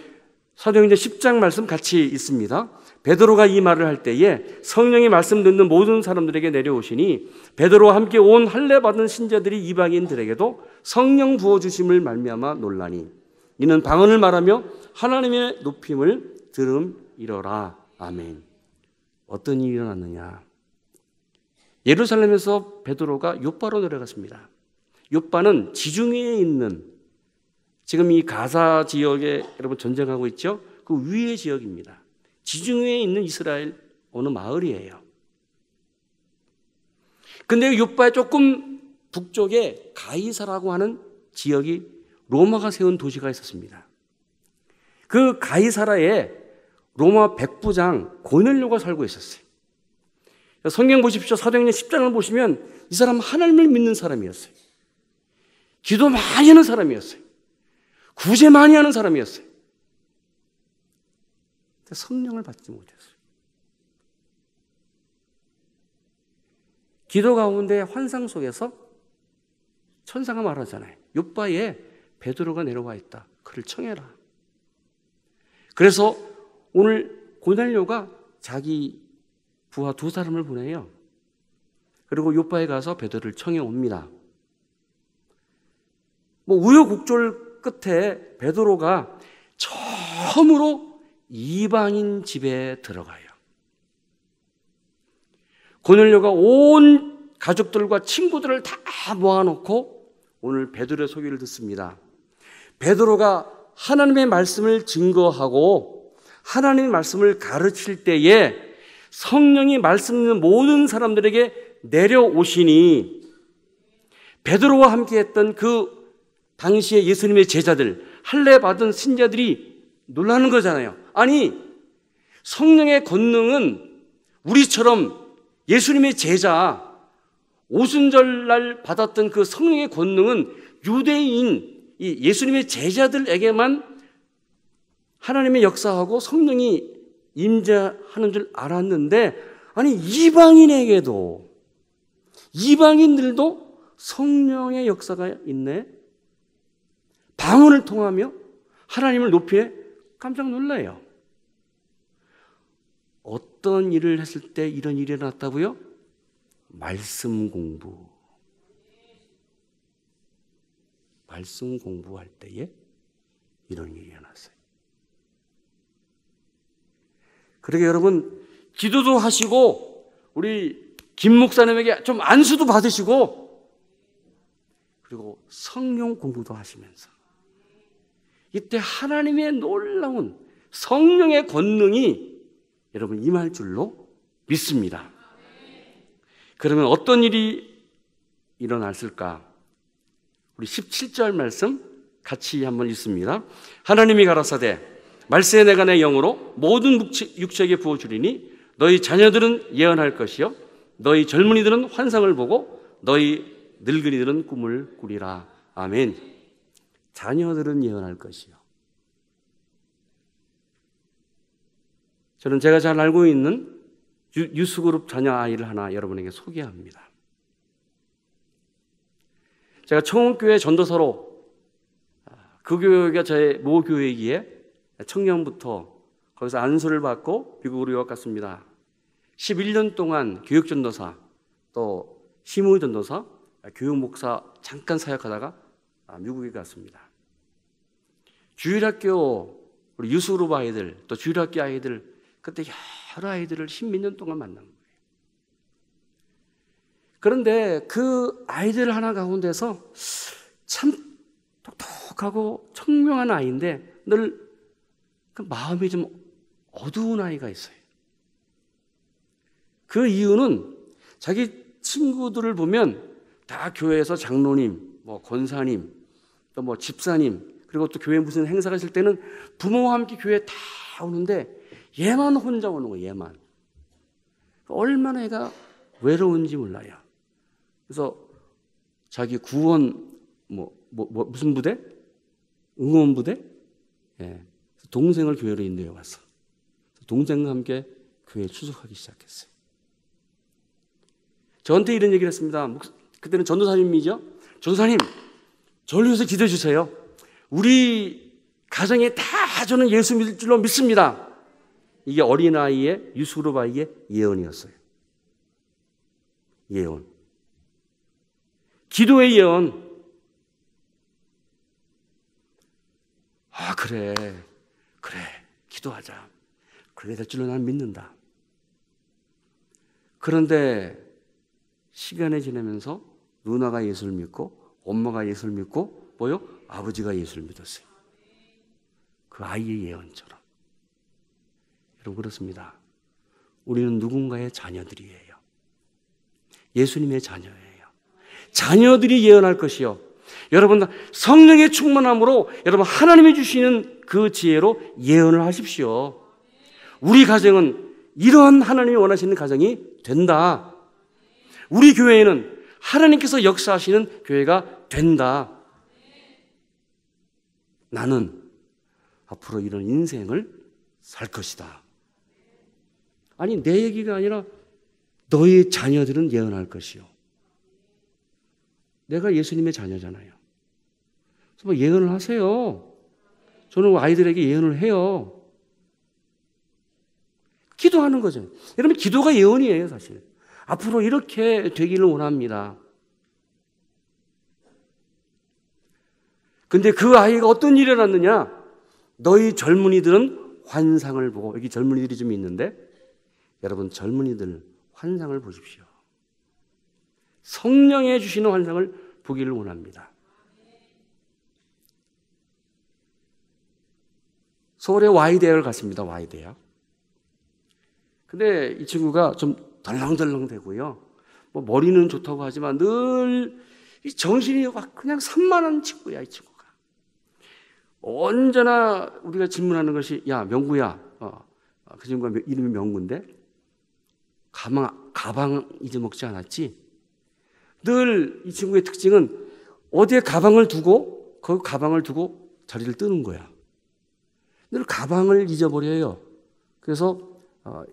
사도행전 10장 말씀 같이 있습니다. 베드로가 이 말을 할 때에 성령이 말씀 듣는 모든 사람들에게 내려오시니 베드로와 함께 온 할례 받은 신자들이 이방인들에게도 성령 부어주심을 말미암아 놀라니 이는 방언을 말하며 하나님의 높임을 들음이러라. 아멘. 어떤 일이 일어났느냐? 예루살렘에서 베드로가 요바로 내려갔습니다. 욥바는 지중해에 있는, 지금 이 가사 지역에 여러분 전쟁하고 있죠? 그 위의 지역입니다. 지중해에 있는 이스라엘 어느 마을이에요. 근데 욥바의 조금 북쪽에 가이사라고 하는 지역이 로마가 세운 도시가 있었습니다. 그 가이사라에 로마 백부장 고넬료가 살고 있었어요. 성경 보십시오. 사도행전 10장을 보시면 이 사람 하나님을 믿는 사람이었어요. 기도 많이 하는 사람이었어요. 구제 많이 하는 사람이었어요. 성령을 받지 못했어요. 기도 가운데 환상 속에서 천사가 말하잖아요. 욥바에 베드로가 내려와 있다. 그를 청해라. 그래서 오늘 고넬료가 자기 부하 두 사람을 보내요. 그리고 욥바에 가서 베드로를 청해 옵니다. 우여곡절 끝에 베드로가 처음으로 이방인 집에 들어가요. 고넬료가 온 가족들과 친구들을 다 모아놓고 오늘 베드로의 소개를 듣습니다. 베드로가 하나님의 말씀을 증거하고 하나님의 말씀을 가르칠 때에 성령이 말씀 있는 모든 사람들에게 내려오시니 베드로와 함께 했던 그 당시에 예수님의 제자들, 할례 받은 신자들이 놀라는 거잖아요. 아니, 성령의 권능은 우리처럼 예수님의 제자, 오순절날 받았던 그 성령의 권능은 유대인, 이 예수님의 제자들에게만 하나님의 역사하고 성령이 임재하는 줄 알았는데, 아니 이방인에게도, 이방인들도 성령의 역사가 있네. 방언을 통하며 하나님을 높이에 깜짝 놀라요. 어떤 일을 했을 때 이런 일이 일어났다고요? 말씀 공부. 말씀 공부할 때에 이런 일이 일어났어요. 그러게 여러분, 기도도 하시고 우리 김 목사님에게 좀 안수도 받으시고 그리고 성령 공부도 하시면서 이때 하나님의 놀라운 성령의 권능이 여러분 임할 줄로 믿습니다. 그러면 어떤 일이 일어났을까? 우리 17절 말씀 같이 한번 읽습니다. 하나님이 가라사대 말세에 내가 내 영으로 모든 육체에게 부어주리니 너희 자녀들은 예언할 것이요 너희 젊은이들은 환상을 보고 너희 늙은이들은 꿈을 꾸리라. 아멘. 자녀들은 예언할 것이요. 저는 제가 잘 알고 있는 유스그룹 자녀 아이를 하나 여러분에게 소개합니다. 제가 청원교회 전도사로 그 교회가 저의 모교회이기에 청년부터 거기서 안수를 받고 미국으로 유학 갔습니다. 11년 동안 교육전도사 또 심의전도사 교육목사 잠깐 사역하다가 미국에 갔습니다. 주일학교 우리 유스그룹 아이들 또 주일학교 아이들 그때 여러 아이들을 10몇 년 동안 만난 거예요. 그런데 그 아이들 하나 가운데서 참 똑똑하고 청명한 아이인데 늘 그 마음이 좀 어두운 아이가 있어요. 그 이유는 자기 친구들을 보면 다 교회에서 장로님, 권사님, 또 집사님, 그리고 또 교회 무슨 행사가 있을 때는 부모와 함께 교회에 다 오는데 얘만 혼자 오는 거예요. 얘만. 얼마나 애가 외로운지 몰라요. 그래서 자기 구원 무슨 부대? 응원 부대? 예. 동생을 교회로 인도해 왔어. 동생과 함께 교회에 출석하기 시작했어요. 저한테 이런 얘기를 했습니다. 그때는 전도사님이죠. 전도사님, 저를 위해서 기도해 주세요. 우리 가정에 다 저는 예수 믿을 줄로 믿습니다. 이게 어린아이의 유스그룹 아이의 예언이었어요. 예언. 기도의 예언. 그래 기도하자. 그게 될 줄로 난 믿는다. 그런데 시간이 지나면서 누나가 예수를 믿고 엄마가 예수를 믿고 뭐요? 아버지가 예수를 믿었어요. 그 아이의 예언처럼. 여러분 그렇습니다. 우리는 누군가의 자녀들이에요. 예수님의 자녀예요. 자녀들이 예언할 것이요. 여러분 성령의 충만함으로 여러분 하나님이 주시는 그 지혜로 예언을 하십시오. 우리 가정은 이러한 하나님이 원하시는 가정이 된다. 우리 교회에는 하나님께서 역사하시는 교회가 된다. 나는 앞으로 이런 인생을 살 것이다. 아니 내 얘기가 아니라 너의 자녀들은 예언할 것이요. 내가 예수님의 자녀잖아요. 그래서 뭐 예언을 하세요. 저는 아이들에게 예언을 해요. 기도하는 거죠. 여러분 기도가 예언이에요 사실. 앞으로 이렇게 되기를 원합니다. 근데 그 아이가 어떤 일이 일어났느냐? 너희 젊은이들은 환상을 보고, 여기 젊은이들이 좀 있는데 여러분 젊은이들 환상을 보십시오. 성령의 주시는 환상을 보기를 원합니다. 서울의 Y대학을 갔습니다. Y대학. 근데 이 친구가 좀 덜렁덜렁 되고요. 뭐 머리는 좋다고 하지만 늘 이 정신이 막 그냥 산만한 친구야, 이 친구가. 언제나 우리가 질문하는 것이, 야, 명구야. 그 친구가 이름이 명구인데, 가방 잊어먹지 않았지? 늘 이 친구의 특징은 어디에 가방을 두고, 그 가방을 두고 자리를 뜨는 거야. 늘 가방을 잊어버려요. 그래서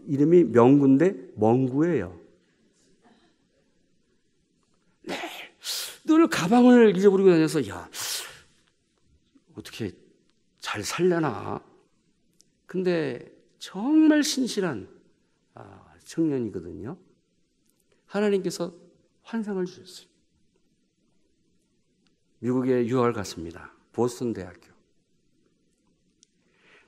이름이 명구인데 멍구예요. 네. 늘 가방을 잊어버리고 다녀서 야 어떻게 잘 살려나. 근데 정말 신실한 청년이거든요. 하나님께서 환상을 주셨어요. 미국에 유학을 갔습니다. 보스턴 대학교.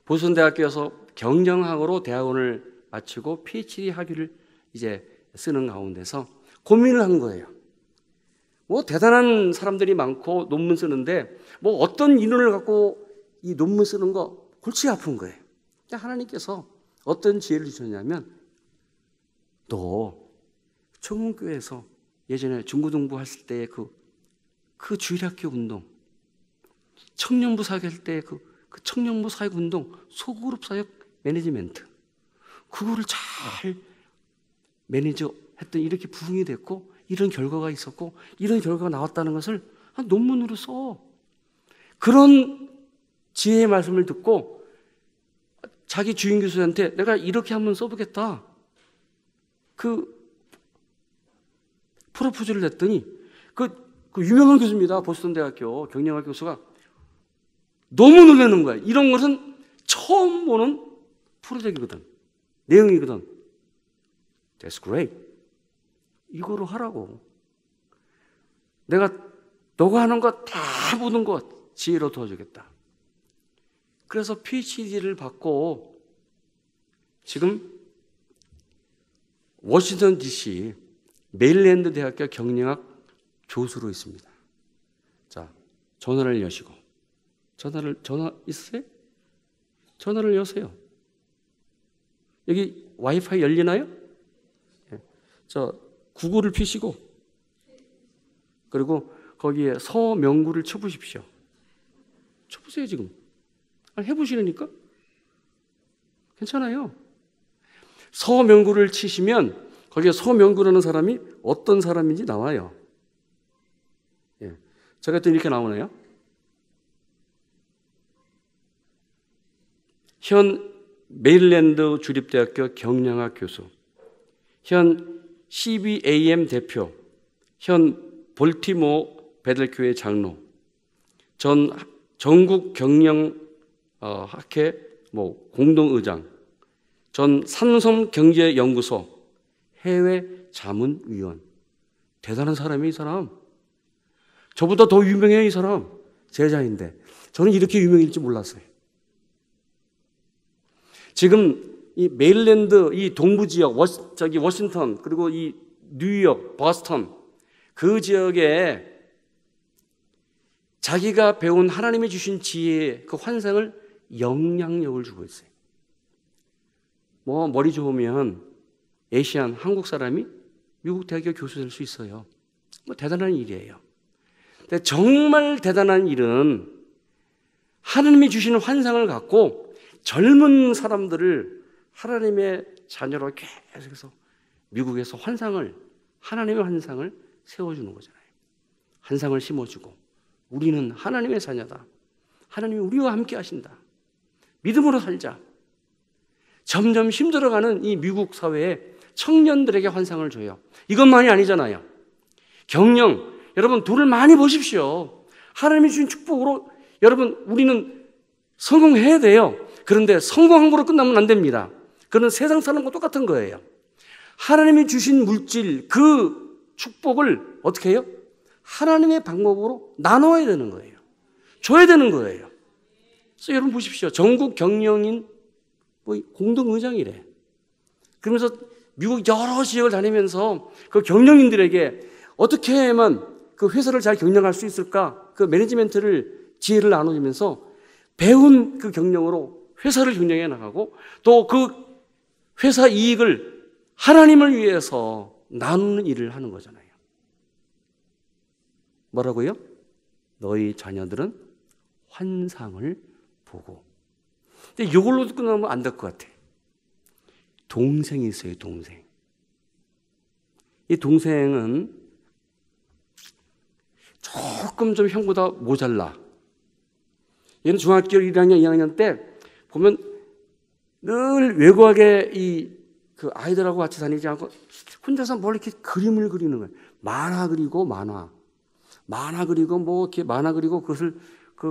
보스턴 대학교에서 경영학으로 대학원을 마치고 PhD 학위를 이제 쓰는 가운데서 고민을 한 거예요. 뭐 대단한 사람들이 많고 논문 쓰는데 뭐 어떤 인원을 갖고 이 논문 쓰는 거 골치 아픈 거예요. 하나님께서 어떤 지혜를 주셨냐면, 너 청운교회에서 예전에 중고등부 했을 때의 그 주일학교 운동, 청년부 사역할 때 그 청년부 사역 운동, 소그룹 사역 매니지멘트, 그거를 잘 매니저 했더니 이렇게 부흥이 됐고 이런 결과가 있었고 이런 결과가 나왔다는 것을 논문으로 써. 그런 지혜의 말씀을 듣고 자기 주임 교수한테 내가 이렇게 한번 써보겠다. 그 프로포즈를 냈더니 그 유명한 교수입니다. 보스턴 대학교 경영학 교수가 너무 놀라는 거야. 이런 것은 처음 보는 프로젝트거든. 내용이거든. That's great. 이거로 하라고. 내가 너가 하는 거 다 모든 것 지혜로 도와주겠다. 그래서 PhD를 받고 지금 워싱턴 DC 메릴랜드 대학교 경영학 교수로 있습니다. 자, 전화를 여시고. 전화 있으세요? 전화를 여세요. 여기 와이파이 열리나요? 네. 구글을 피시고, 그리고 거기에 서명구를 쳐보십시오. 쳐보세요, 지금. 해보시려니까? 괜찮아요. 서명구를 치시면 거기에 서명구라는 사람이 어떤 사람인지 나와요. 예. 제가 또 이렇게 나오네요. 현 메릴랜드 주립대학교 경영학 교수, 현 CBAM 대표, 현 볼티모어 베들교회 장로, 전 전국 경영 학회 공동의장, 전 삼성경제연구소 해외 자문위원. 대단한 사람이에요, 이 사람. 저보다 더 유명해요, 이 사람. 제자인데 저는 이렇게 유명일 줄 몰랐어요. 지금 이 메릴랜드 이 동부 지역, 워싱턴, 그리고 이 뉴욕, 보스턴 그 지역에 자기가 배운 하나님이 주신 지혜의 그 환상을 영향력을 주고 있어요. 뭐 머리 좋으면 에이시안 한국 사람이 미국 대학교 교수 될 수 있어요. 뭐 대단한 일이에요. 근데 정말 대단한 일은 하나님이 주시는 환상을 갖고 젊은 사람들을 하나님의 자녀로 계속해서 미국에서 하나님의 환상을 세워주는 거잖아요. 환상을 심어주고 우리는 하나님의 자녀다. 하나님이 우리와 함께 하신다. 믿음으로 살자. 점점 힘들어가는 이 미국 사회에 청년들에게 환상을 줘요. 이것만이 아니잖아요. 경영, 여러분 돈을 많이 버십시오. 하나님이 주신 축복으로 여러분 우리는 성공해야 돼요. 그런데 성공함으로 끝나면 안 됩니다. 그건 세상 사람과 똑같은 거예요. 하나님이 주신 물질, 그 축복을 어떻게 해요? 하나님의 방법으로 나눠야 되는 거예요. 줘야 되는 거예요. 그래서 여러분 보십시오. 전국 경영인 공동의장이래. 그러면서 미국 여러 지역을 다니면서 그 경영인들에게 어떻게 해야만 그 회사를 잘 경영할 수 있을까? 그 매니지멘트를 지혜를 나눠주면서 배운 그 경영으로 회사를 경영해 나가고 또 그 회사 이익을 하나님을 위해서 나누는 일을 하는 거잖아요. 뭐라고요? 너희 자녀들은 환상을 보고. 근데 이걸로도 끝나면 안 될 것 같아. 동생이 있어요, 동생. 이 동생은 조금 좀 형보다 모자라. 얘는 중학교 1학년, 2학년 때 보면 늘 외국에 그 아이들하고 같이 다니지 않고 혼자서 뭘 이렇게 그림을 그리는 거예요. 만화 그리고 만화 그리고 뭐 이렇게 만화 그리고 그것을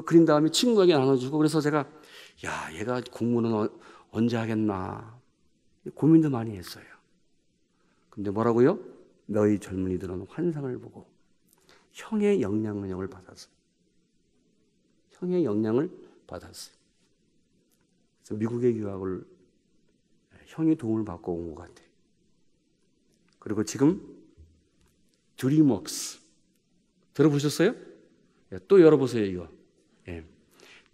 그린 다음에 친구에게 나눠주고 그래서 제가 야, 얘가 공부는 언제 하겠나 고민도 많이 했어요. 근데 뭐라고요? 너희 젊은이들은 환상을 보고 형의 영향력을 받았어요. 형의 영향을 받았어요. 그래서 미국의 유학을 형의 도움을 받고 온 것 같아요. 그리고 지금 드림웍스 들어보셨어요? 또 열어보세요, 이거. 예.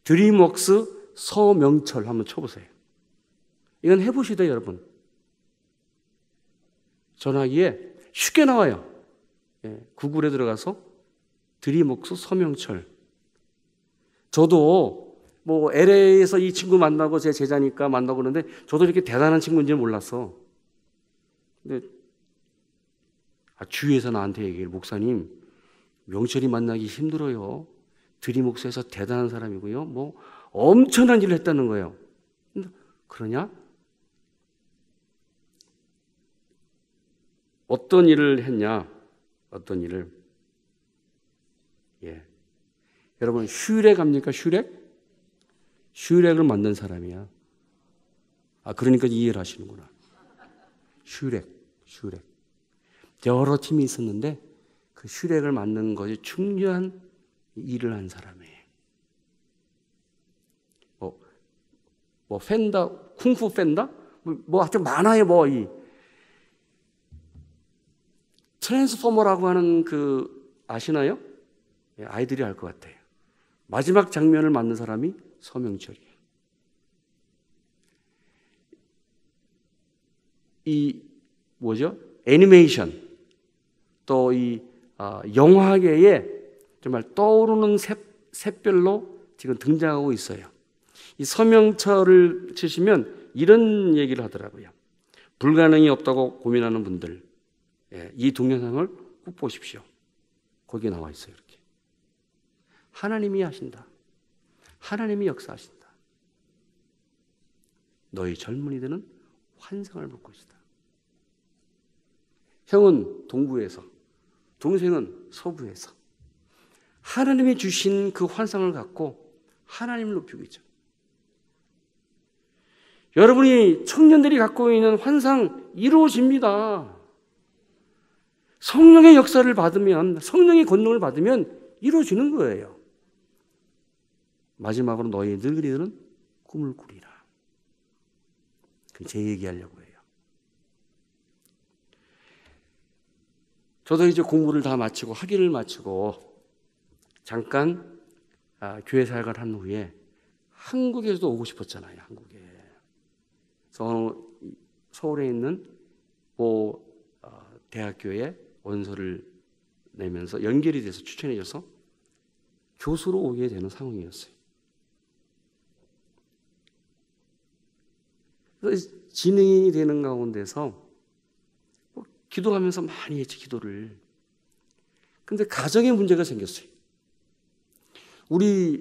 드림웍스 서명철 한번 쳐보세요. 이건 해보시다, 여러분. 전화기에 쉽게 나와요. 예. 구글에 들어가서 드림웍스 서명철. 저도 뭐 LA에서 이 친구 만나고 제 제자니까 만나고 그러는데 저도 이렇게 대단한 친구인지 몰랐어. 근데 주위에서 나한테 얘기해요. 목사님, 명철이 만나기 힘들어요. 드림웍스에서 대단한 사람이고요. 뭐 엄청난 일을 했다는 거예요. 그러냐? 어떤 일을 했냐? 어떤 일을? 예. 여러분 슈렉 압니까? 슈렉? 슈렉을 만든 사람이야. 그러니까 이해를 하시는구나. 슈렉. 여러 팀이 있었는데 그 슈렉을 만든 것이 중요한 일을 한 사람이에요. 뭐 펜다, 쿵푸 펜다? 뭐 하여튼 많아요. 이 트랜스포머라고 하는 아시나요? 예, 아이들이 알 것 같아요. 마지막 장면을 만든 사람이 서명철이에요. 애니메이션 또 영화계에 정말 떠오르는 샛별로 지금 등장하고 있어요. 이 서명철을 치시면 이런 얘기를 하더라고요. 불가능이 없다고 고민하는 분들, 이 동영상을 꼭 보십시오. 거기에 나와 있어요. 이렇게 하나님이 하신다. 하나님이 역사하신다. 너희 젊은이들은 환상을 볼 것이다. 형은 동부에서, 동생은 서부에서 하나님이 주신 그 환상을 갖고 하나님을 높이고 있죠. 여러분이 청년들이 갖고 있는 환상 이루어집니다. 성령의 역사를 받으면, 성령의 권능을 받으면 이루어지는 거예요. 마지막으로 너희 늙은이들은 꿈을 꾸리라. 제 얘기하려고 해요. 저도 이제 공부를 다 마치고 학위를 마치고 잠깐 교회 사역을 한 후에 한국에도 오고 싶었잖아요. 한국에. 그래서 서울에 있는 대학교에 원서를 내면서 연결이 돼서 추천해줘서 교수로 오게 되는 상황이었어요. 그래서 진행이 되는 가운데서 기도하면서 많이 했지, 기도를. 근데 가정에 문제가 생겼어요.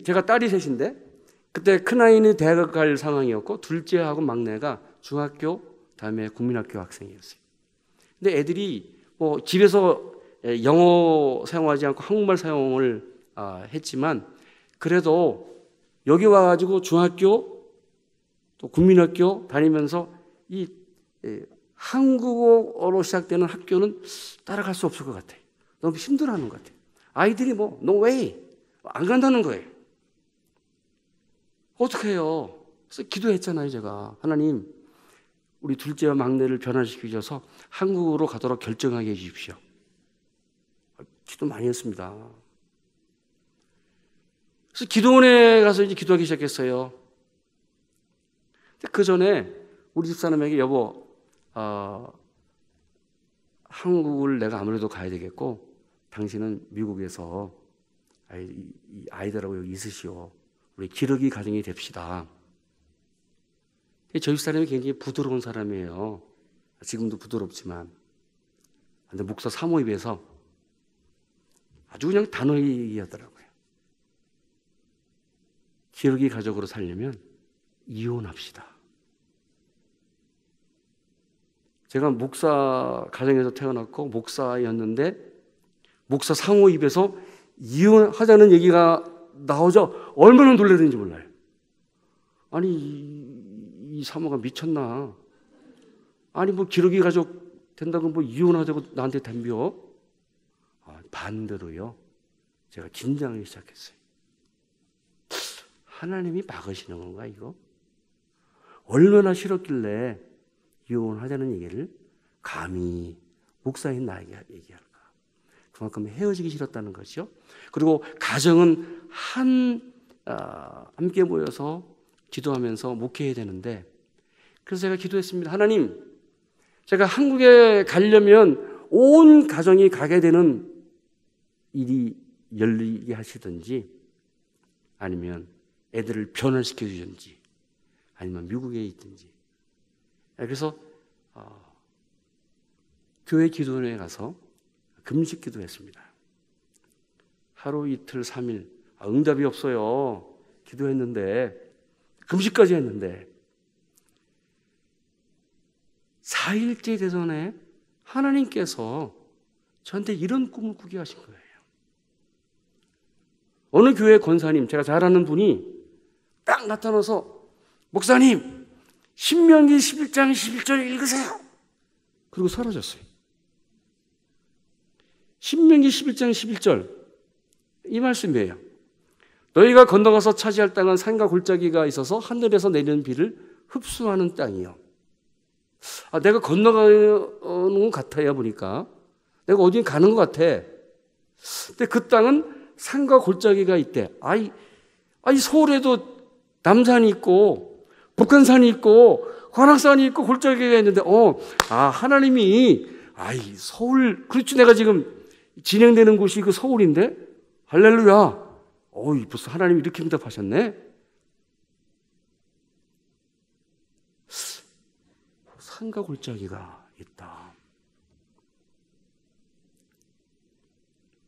제가 딸이 셋인데 그때 큰아이는 대학 갈 상황이었고 둘째하고 막내가 중학교 다음에 국민학교 학생이었어요. 근데 애들이 집에서 영어 사용하지 않고 한국말 사용을 했지만 그래도 여기 와가지고 중학교 또 국민학교 다니면서 이 한국어로 시작되는 학교는 따라갈 수 없을 것 같아요. 너무 힘들어하는 것 같아요. 아이들이 no way 안 간다는 거예요. 어떻게 해요? 그래서 기도했잖아요. 제가 하나님 우리 둘째와 막내를 변화시키셔서 한국으로 가도록 결정하게 해주십시오. 기도 많이 했습니다. 그래서 기도원에 가서 이제 기도하기 시작했어요. 그 전에 우리 집사람에게 여보 한국을 내가 아무래도 가야 되겠고 당신은 미국에서 이 아이들하고 여기 있으시오. 우리 기러기 가정이 됩시다. 저희 사람이 굉장히 부드러운 사람이에요. 지금도 부드럽지만. 근데 목사 사모입에서 아주 그냥 단호히 얘기하더라고요. 기러기 가족으로 살려면 이혼합시다. 제가 목사 가정에서 태어났고 목사였는데 목사 상호 입에서 이혼하자는 얘기가 나오자 얼마나 놀라는지 몰라요. 아니 이 사모가 미쳤나? 아니 기러기 가족 된다고 이혼하자고 나한테 덤벼? 반대로요. 제가 긴장을 시작했어요. 하나님이 막으시는 건가 이거? 얼마나 싫었길래 이혼하자는 얘기를 감히 목사인 나에게 얘기할까? 그만큼 헤어지기 싫었다는 것이죠. 그리고 가정은 함께 모여서 기도하면서 목회해야 되는데 그래서 제가 기도했습니다. 하나님, 제가 한국에 가려면 온 가정이 가게 되는 일이 열리게 하시든지 아니면 애들을 변화시켜 주든지 아니면 미국에 있든지. 그래서 교회 기도원에 가서 금식 기도했습니다. 하루 이틀 3일 응답이 없어요. 기도했는데 금식까지 했는데 4일째 되전에 하나님께서 저한테 이런 꿈을 꾸게 하신 거예요. 어느 교회 권사님, 제가 잘 아는 분이 딱 나타나서 목사님 신명기 11장 11절 읽으세요. 그리고 사라졌어요. 신명기 11장 11절 이 말씀이에요. 너희가 건너가서 차지할 땅은 산과 골짜기가 있어서 하늘에서 내리는 비를 흡수하는 땅이요. 내가 건너가는 것 같아요. 보니까 내가 어디 가는 것 같아. 근데 그 땅은 산과 골짜기가 있대. 서울에도 남산이 있고 북한산이 있고 관악산이 있고 골짜기가 있는데 하나님이 서울 그렇지 내가 지금 진행되는 곳이 그 서울인데 할렐루야. 벌써 하나님이 이렇게 응답하셨네. 산과 골짜기가 있다.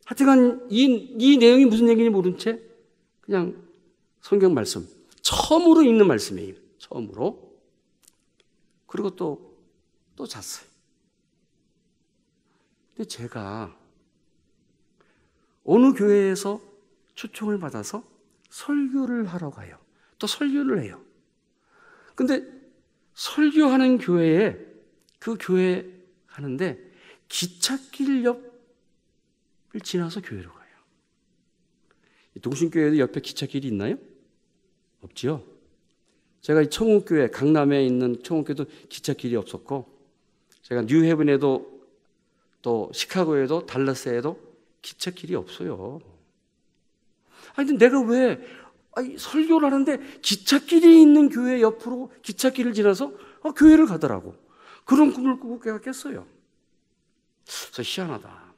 하여간 이 내용이 무슨 얘기인지 모른 채 그냥 성경 말씀 처음으로 읽는 말씀이에요. 처음으로. 그리고 또 잤어요. 근데 제가 어느 교회에서 초청을 받아서 설교를 하러 가요. 또 설교를 해요. 근데 설교하는 교회에 그 교회 가는데 기찻길 옆을 지나서 교회로 가요. 동신교회도 옆에 기찻길이 있나요? 없지요. 제가 이 청운교회 강남에 있는 청운교회도 기찻길이 없었고 제가 뉴헤븐에도 또 시카고에도 달라스에도 기찻길이 없어요. 아니, 근데 내가 왜 설교를 하는데 기찻길이 있는 교회 옆으로 기찻길을 지나서 교회를 가더라고. 그런 꿈을 꾸고 깨닫겠어요. 그래서 희한하다.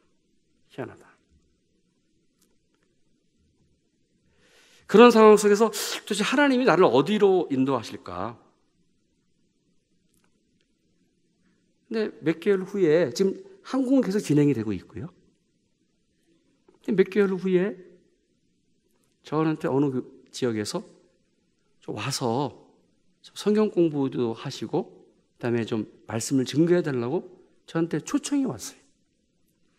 그런 상황 속에서 도대체 하나님이 나를 어디로 인도하실까? 근데 몇 개월 후에 지금 항공은 계속 진행이 되고 있고요. 몇 개월 후에 저한테 어느 지역에서 좀 와서 성경 공부도 하시고 그다음에 좀 말씀을 증거해 달라고 저한테 초청이 왔어요.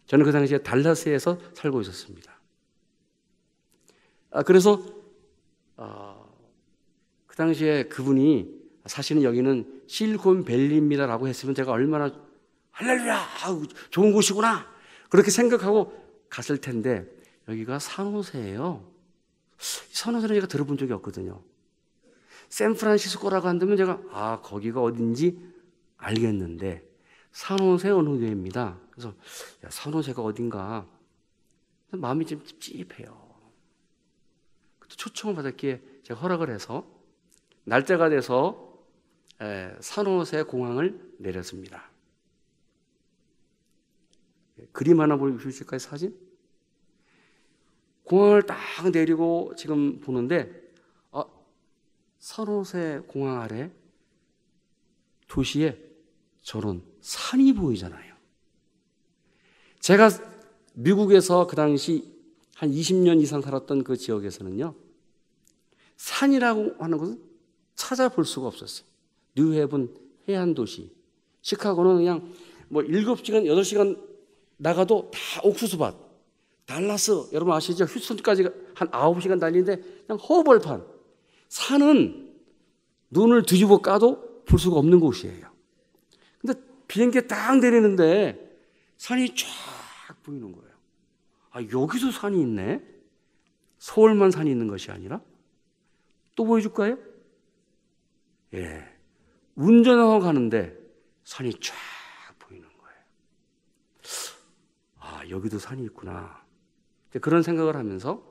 저는 그 당시에 달라스에서 살고 있었습니다. 그래서 그 당시에 그분이 사실은 여기는 실리콘밸리입니다라고 했으면 제가 얼마나 할렐루야 좋은 곳이구나 그렇게 생각하고 갔을 텐데 여기가 산호세예요. 산호세는 제가 들어본 적이 없거든요. 샌프란시스코라고 한다면 제가 거기가 어딘지 알겠는데 산호세 어느 교회입니다. 그래서 산호세가 어딘가 마음이 좀 찝찝해요. 초청을 받았기에 제가 허락을 해서 날짜가 돼서 산호세 공항을 내렸습니다. 그림 하나 보여주실까요? 사진? 공항을 딱 내리고 지금 보는데 산호세 공항 아래 도시에 저런 산이 보이잖아요. 제가 미국에서 그 당시 한 20년 이상 살았던 그 지역에서는요, 산이라고 하는 것은 찾아볼 수가 없었어요. 뉴헤븐 해안 도시, 시카고는 그냥 7시간, 8시간 나가도 다 옥수수밭, 달라스 여러분 아시죠? 휴스턴까지 한 9시간 달리는데 그냥 허벌판. 산은 눈을 뒤집어 까도 볼 수가 없는 곳이에요. 근데 비행기에 딱 내리는데 산이 쫙 보이는 거예요. 여기도 산이 있네? 서울만 산이 있는 것이 아니라? 또 보여줄까요? 운전하고 가는데 산이 쫙 보이는 거예요. 여기도 산이 있구나. 그런 생각을 하면서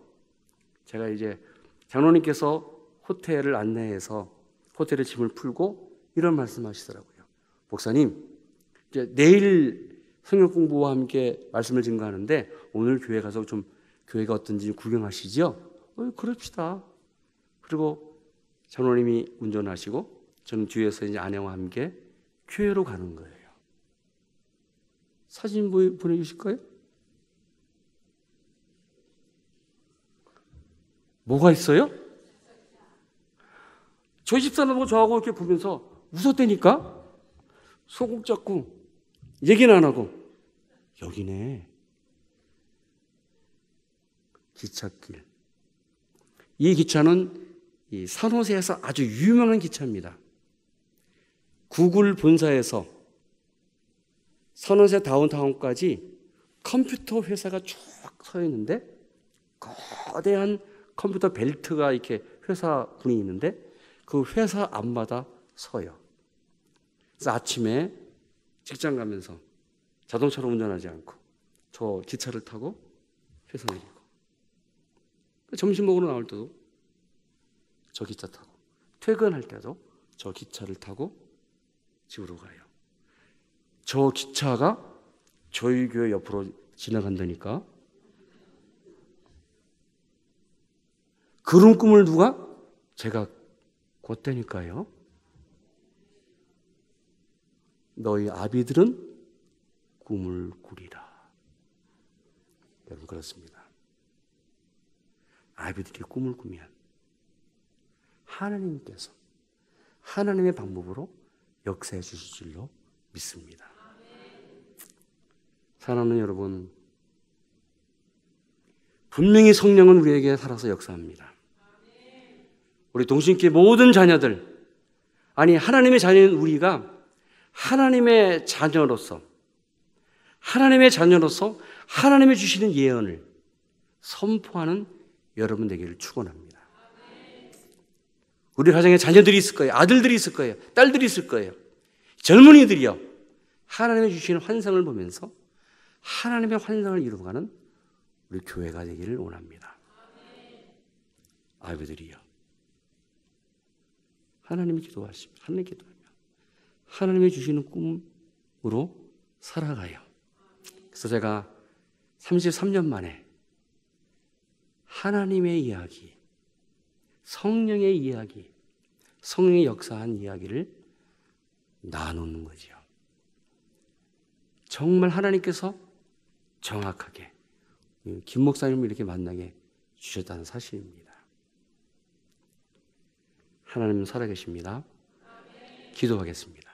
제가 이제 장로님께서 호텔을 안내해서 호텔에 짐을 풀고 이런 말씀 하시더라고요. 목사님, 이제 내일 성경 공부와 함께 말씀을 증거하는데 오늘 교회 가서 좀 교회가 어떤지 구경하시죠? 그럽시다. 그리고 장로님이 운전하시고 저는 뒤에서 이제 아내와 함께 교회로 가는 거예요. 사진 보내주실까요? 뭐가 있어요? 저희 집사람하고 저하고 이렇게 보면서 웃었다니까? 소국 잡고 얘기는 안 하고 여기네. 기찻길. 이 기차는 이 산호세에서 아주 유명한 기차입니다. 구글 본사에서 산호세 다운타운까지 컴퓨터 회사가 쭉 서 있는데 거대한 컴퓨터 벨트가 이렇게 회사분이 있는데 그 회사 앞마다 서요. 그래서 아침에 직장 가면서 자동차로 운전하지 않고 저 기차를 타고 회사 내리고 점심 먹으러 나올 때도 저 기차 타고 퇴근할 때도 저 기차를 타고 집으로 가요. 저 기차가 저희 교회 옆으로 지나간다니까. 그런 꿈을 누가? 제가 꿨다니까요. 너희 아비들은 꿈을 꾸리라. 여러분 그렇습니다. 아비들이 꿈을 꾸면 하나님께서 하나님의 방법으로 역사해 주실 줄로 믿습니다. 사랑하는 여러분, 분명히 성령은 우리에게 살아서 역사합니다. 우리 동신교회 모든 자녀들, 아니 하나님의 자녀인 우리가 하나님의 자녀로서 하나님의 주시는 예언을 선포하는 여러분 되기를 축원합니다. 우리 가정에 자녀들이 있을 거예요. 아들들이 있을 거예요. 딸들이 있을 거예요. 젊은이들이요. 하나님의 주시는 환상을 보면서 하나님의 환상을 이루어가는 우리 교회가 되기를 원합니다. 아비들이여. 하나님이 기도하십니다. 하나님 기도하며 하나님이 주시는 꿈으로 살아가요. 그래서 제가 33년 만에 하나님의 이야기, 성령의 이야기, 성령의 역사한 이야기를 나누는 거죠. 정말 하나님께서 정확하게 김 목사님을 이렇게 만나게 주셨다는 사실입니다. 하나님은 살아계십니다. 기도하겠습니다.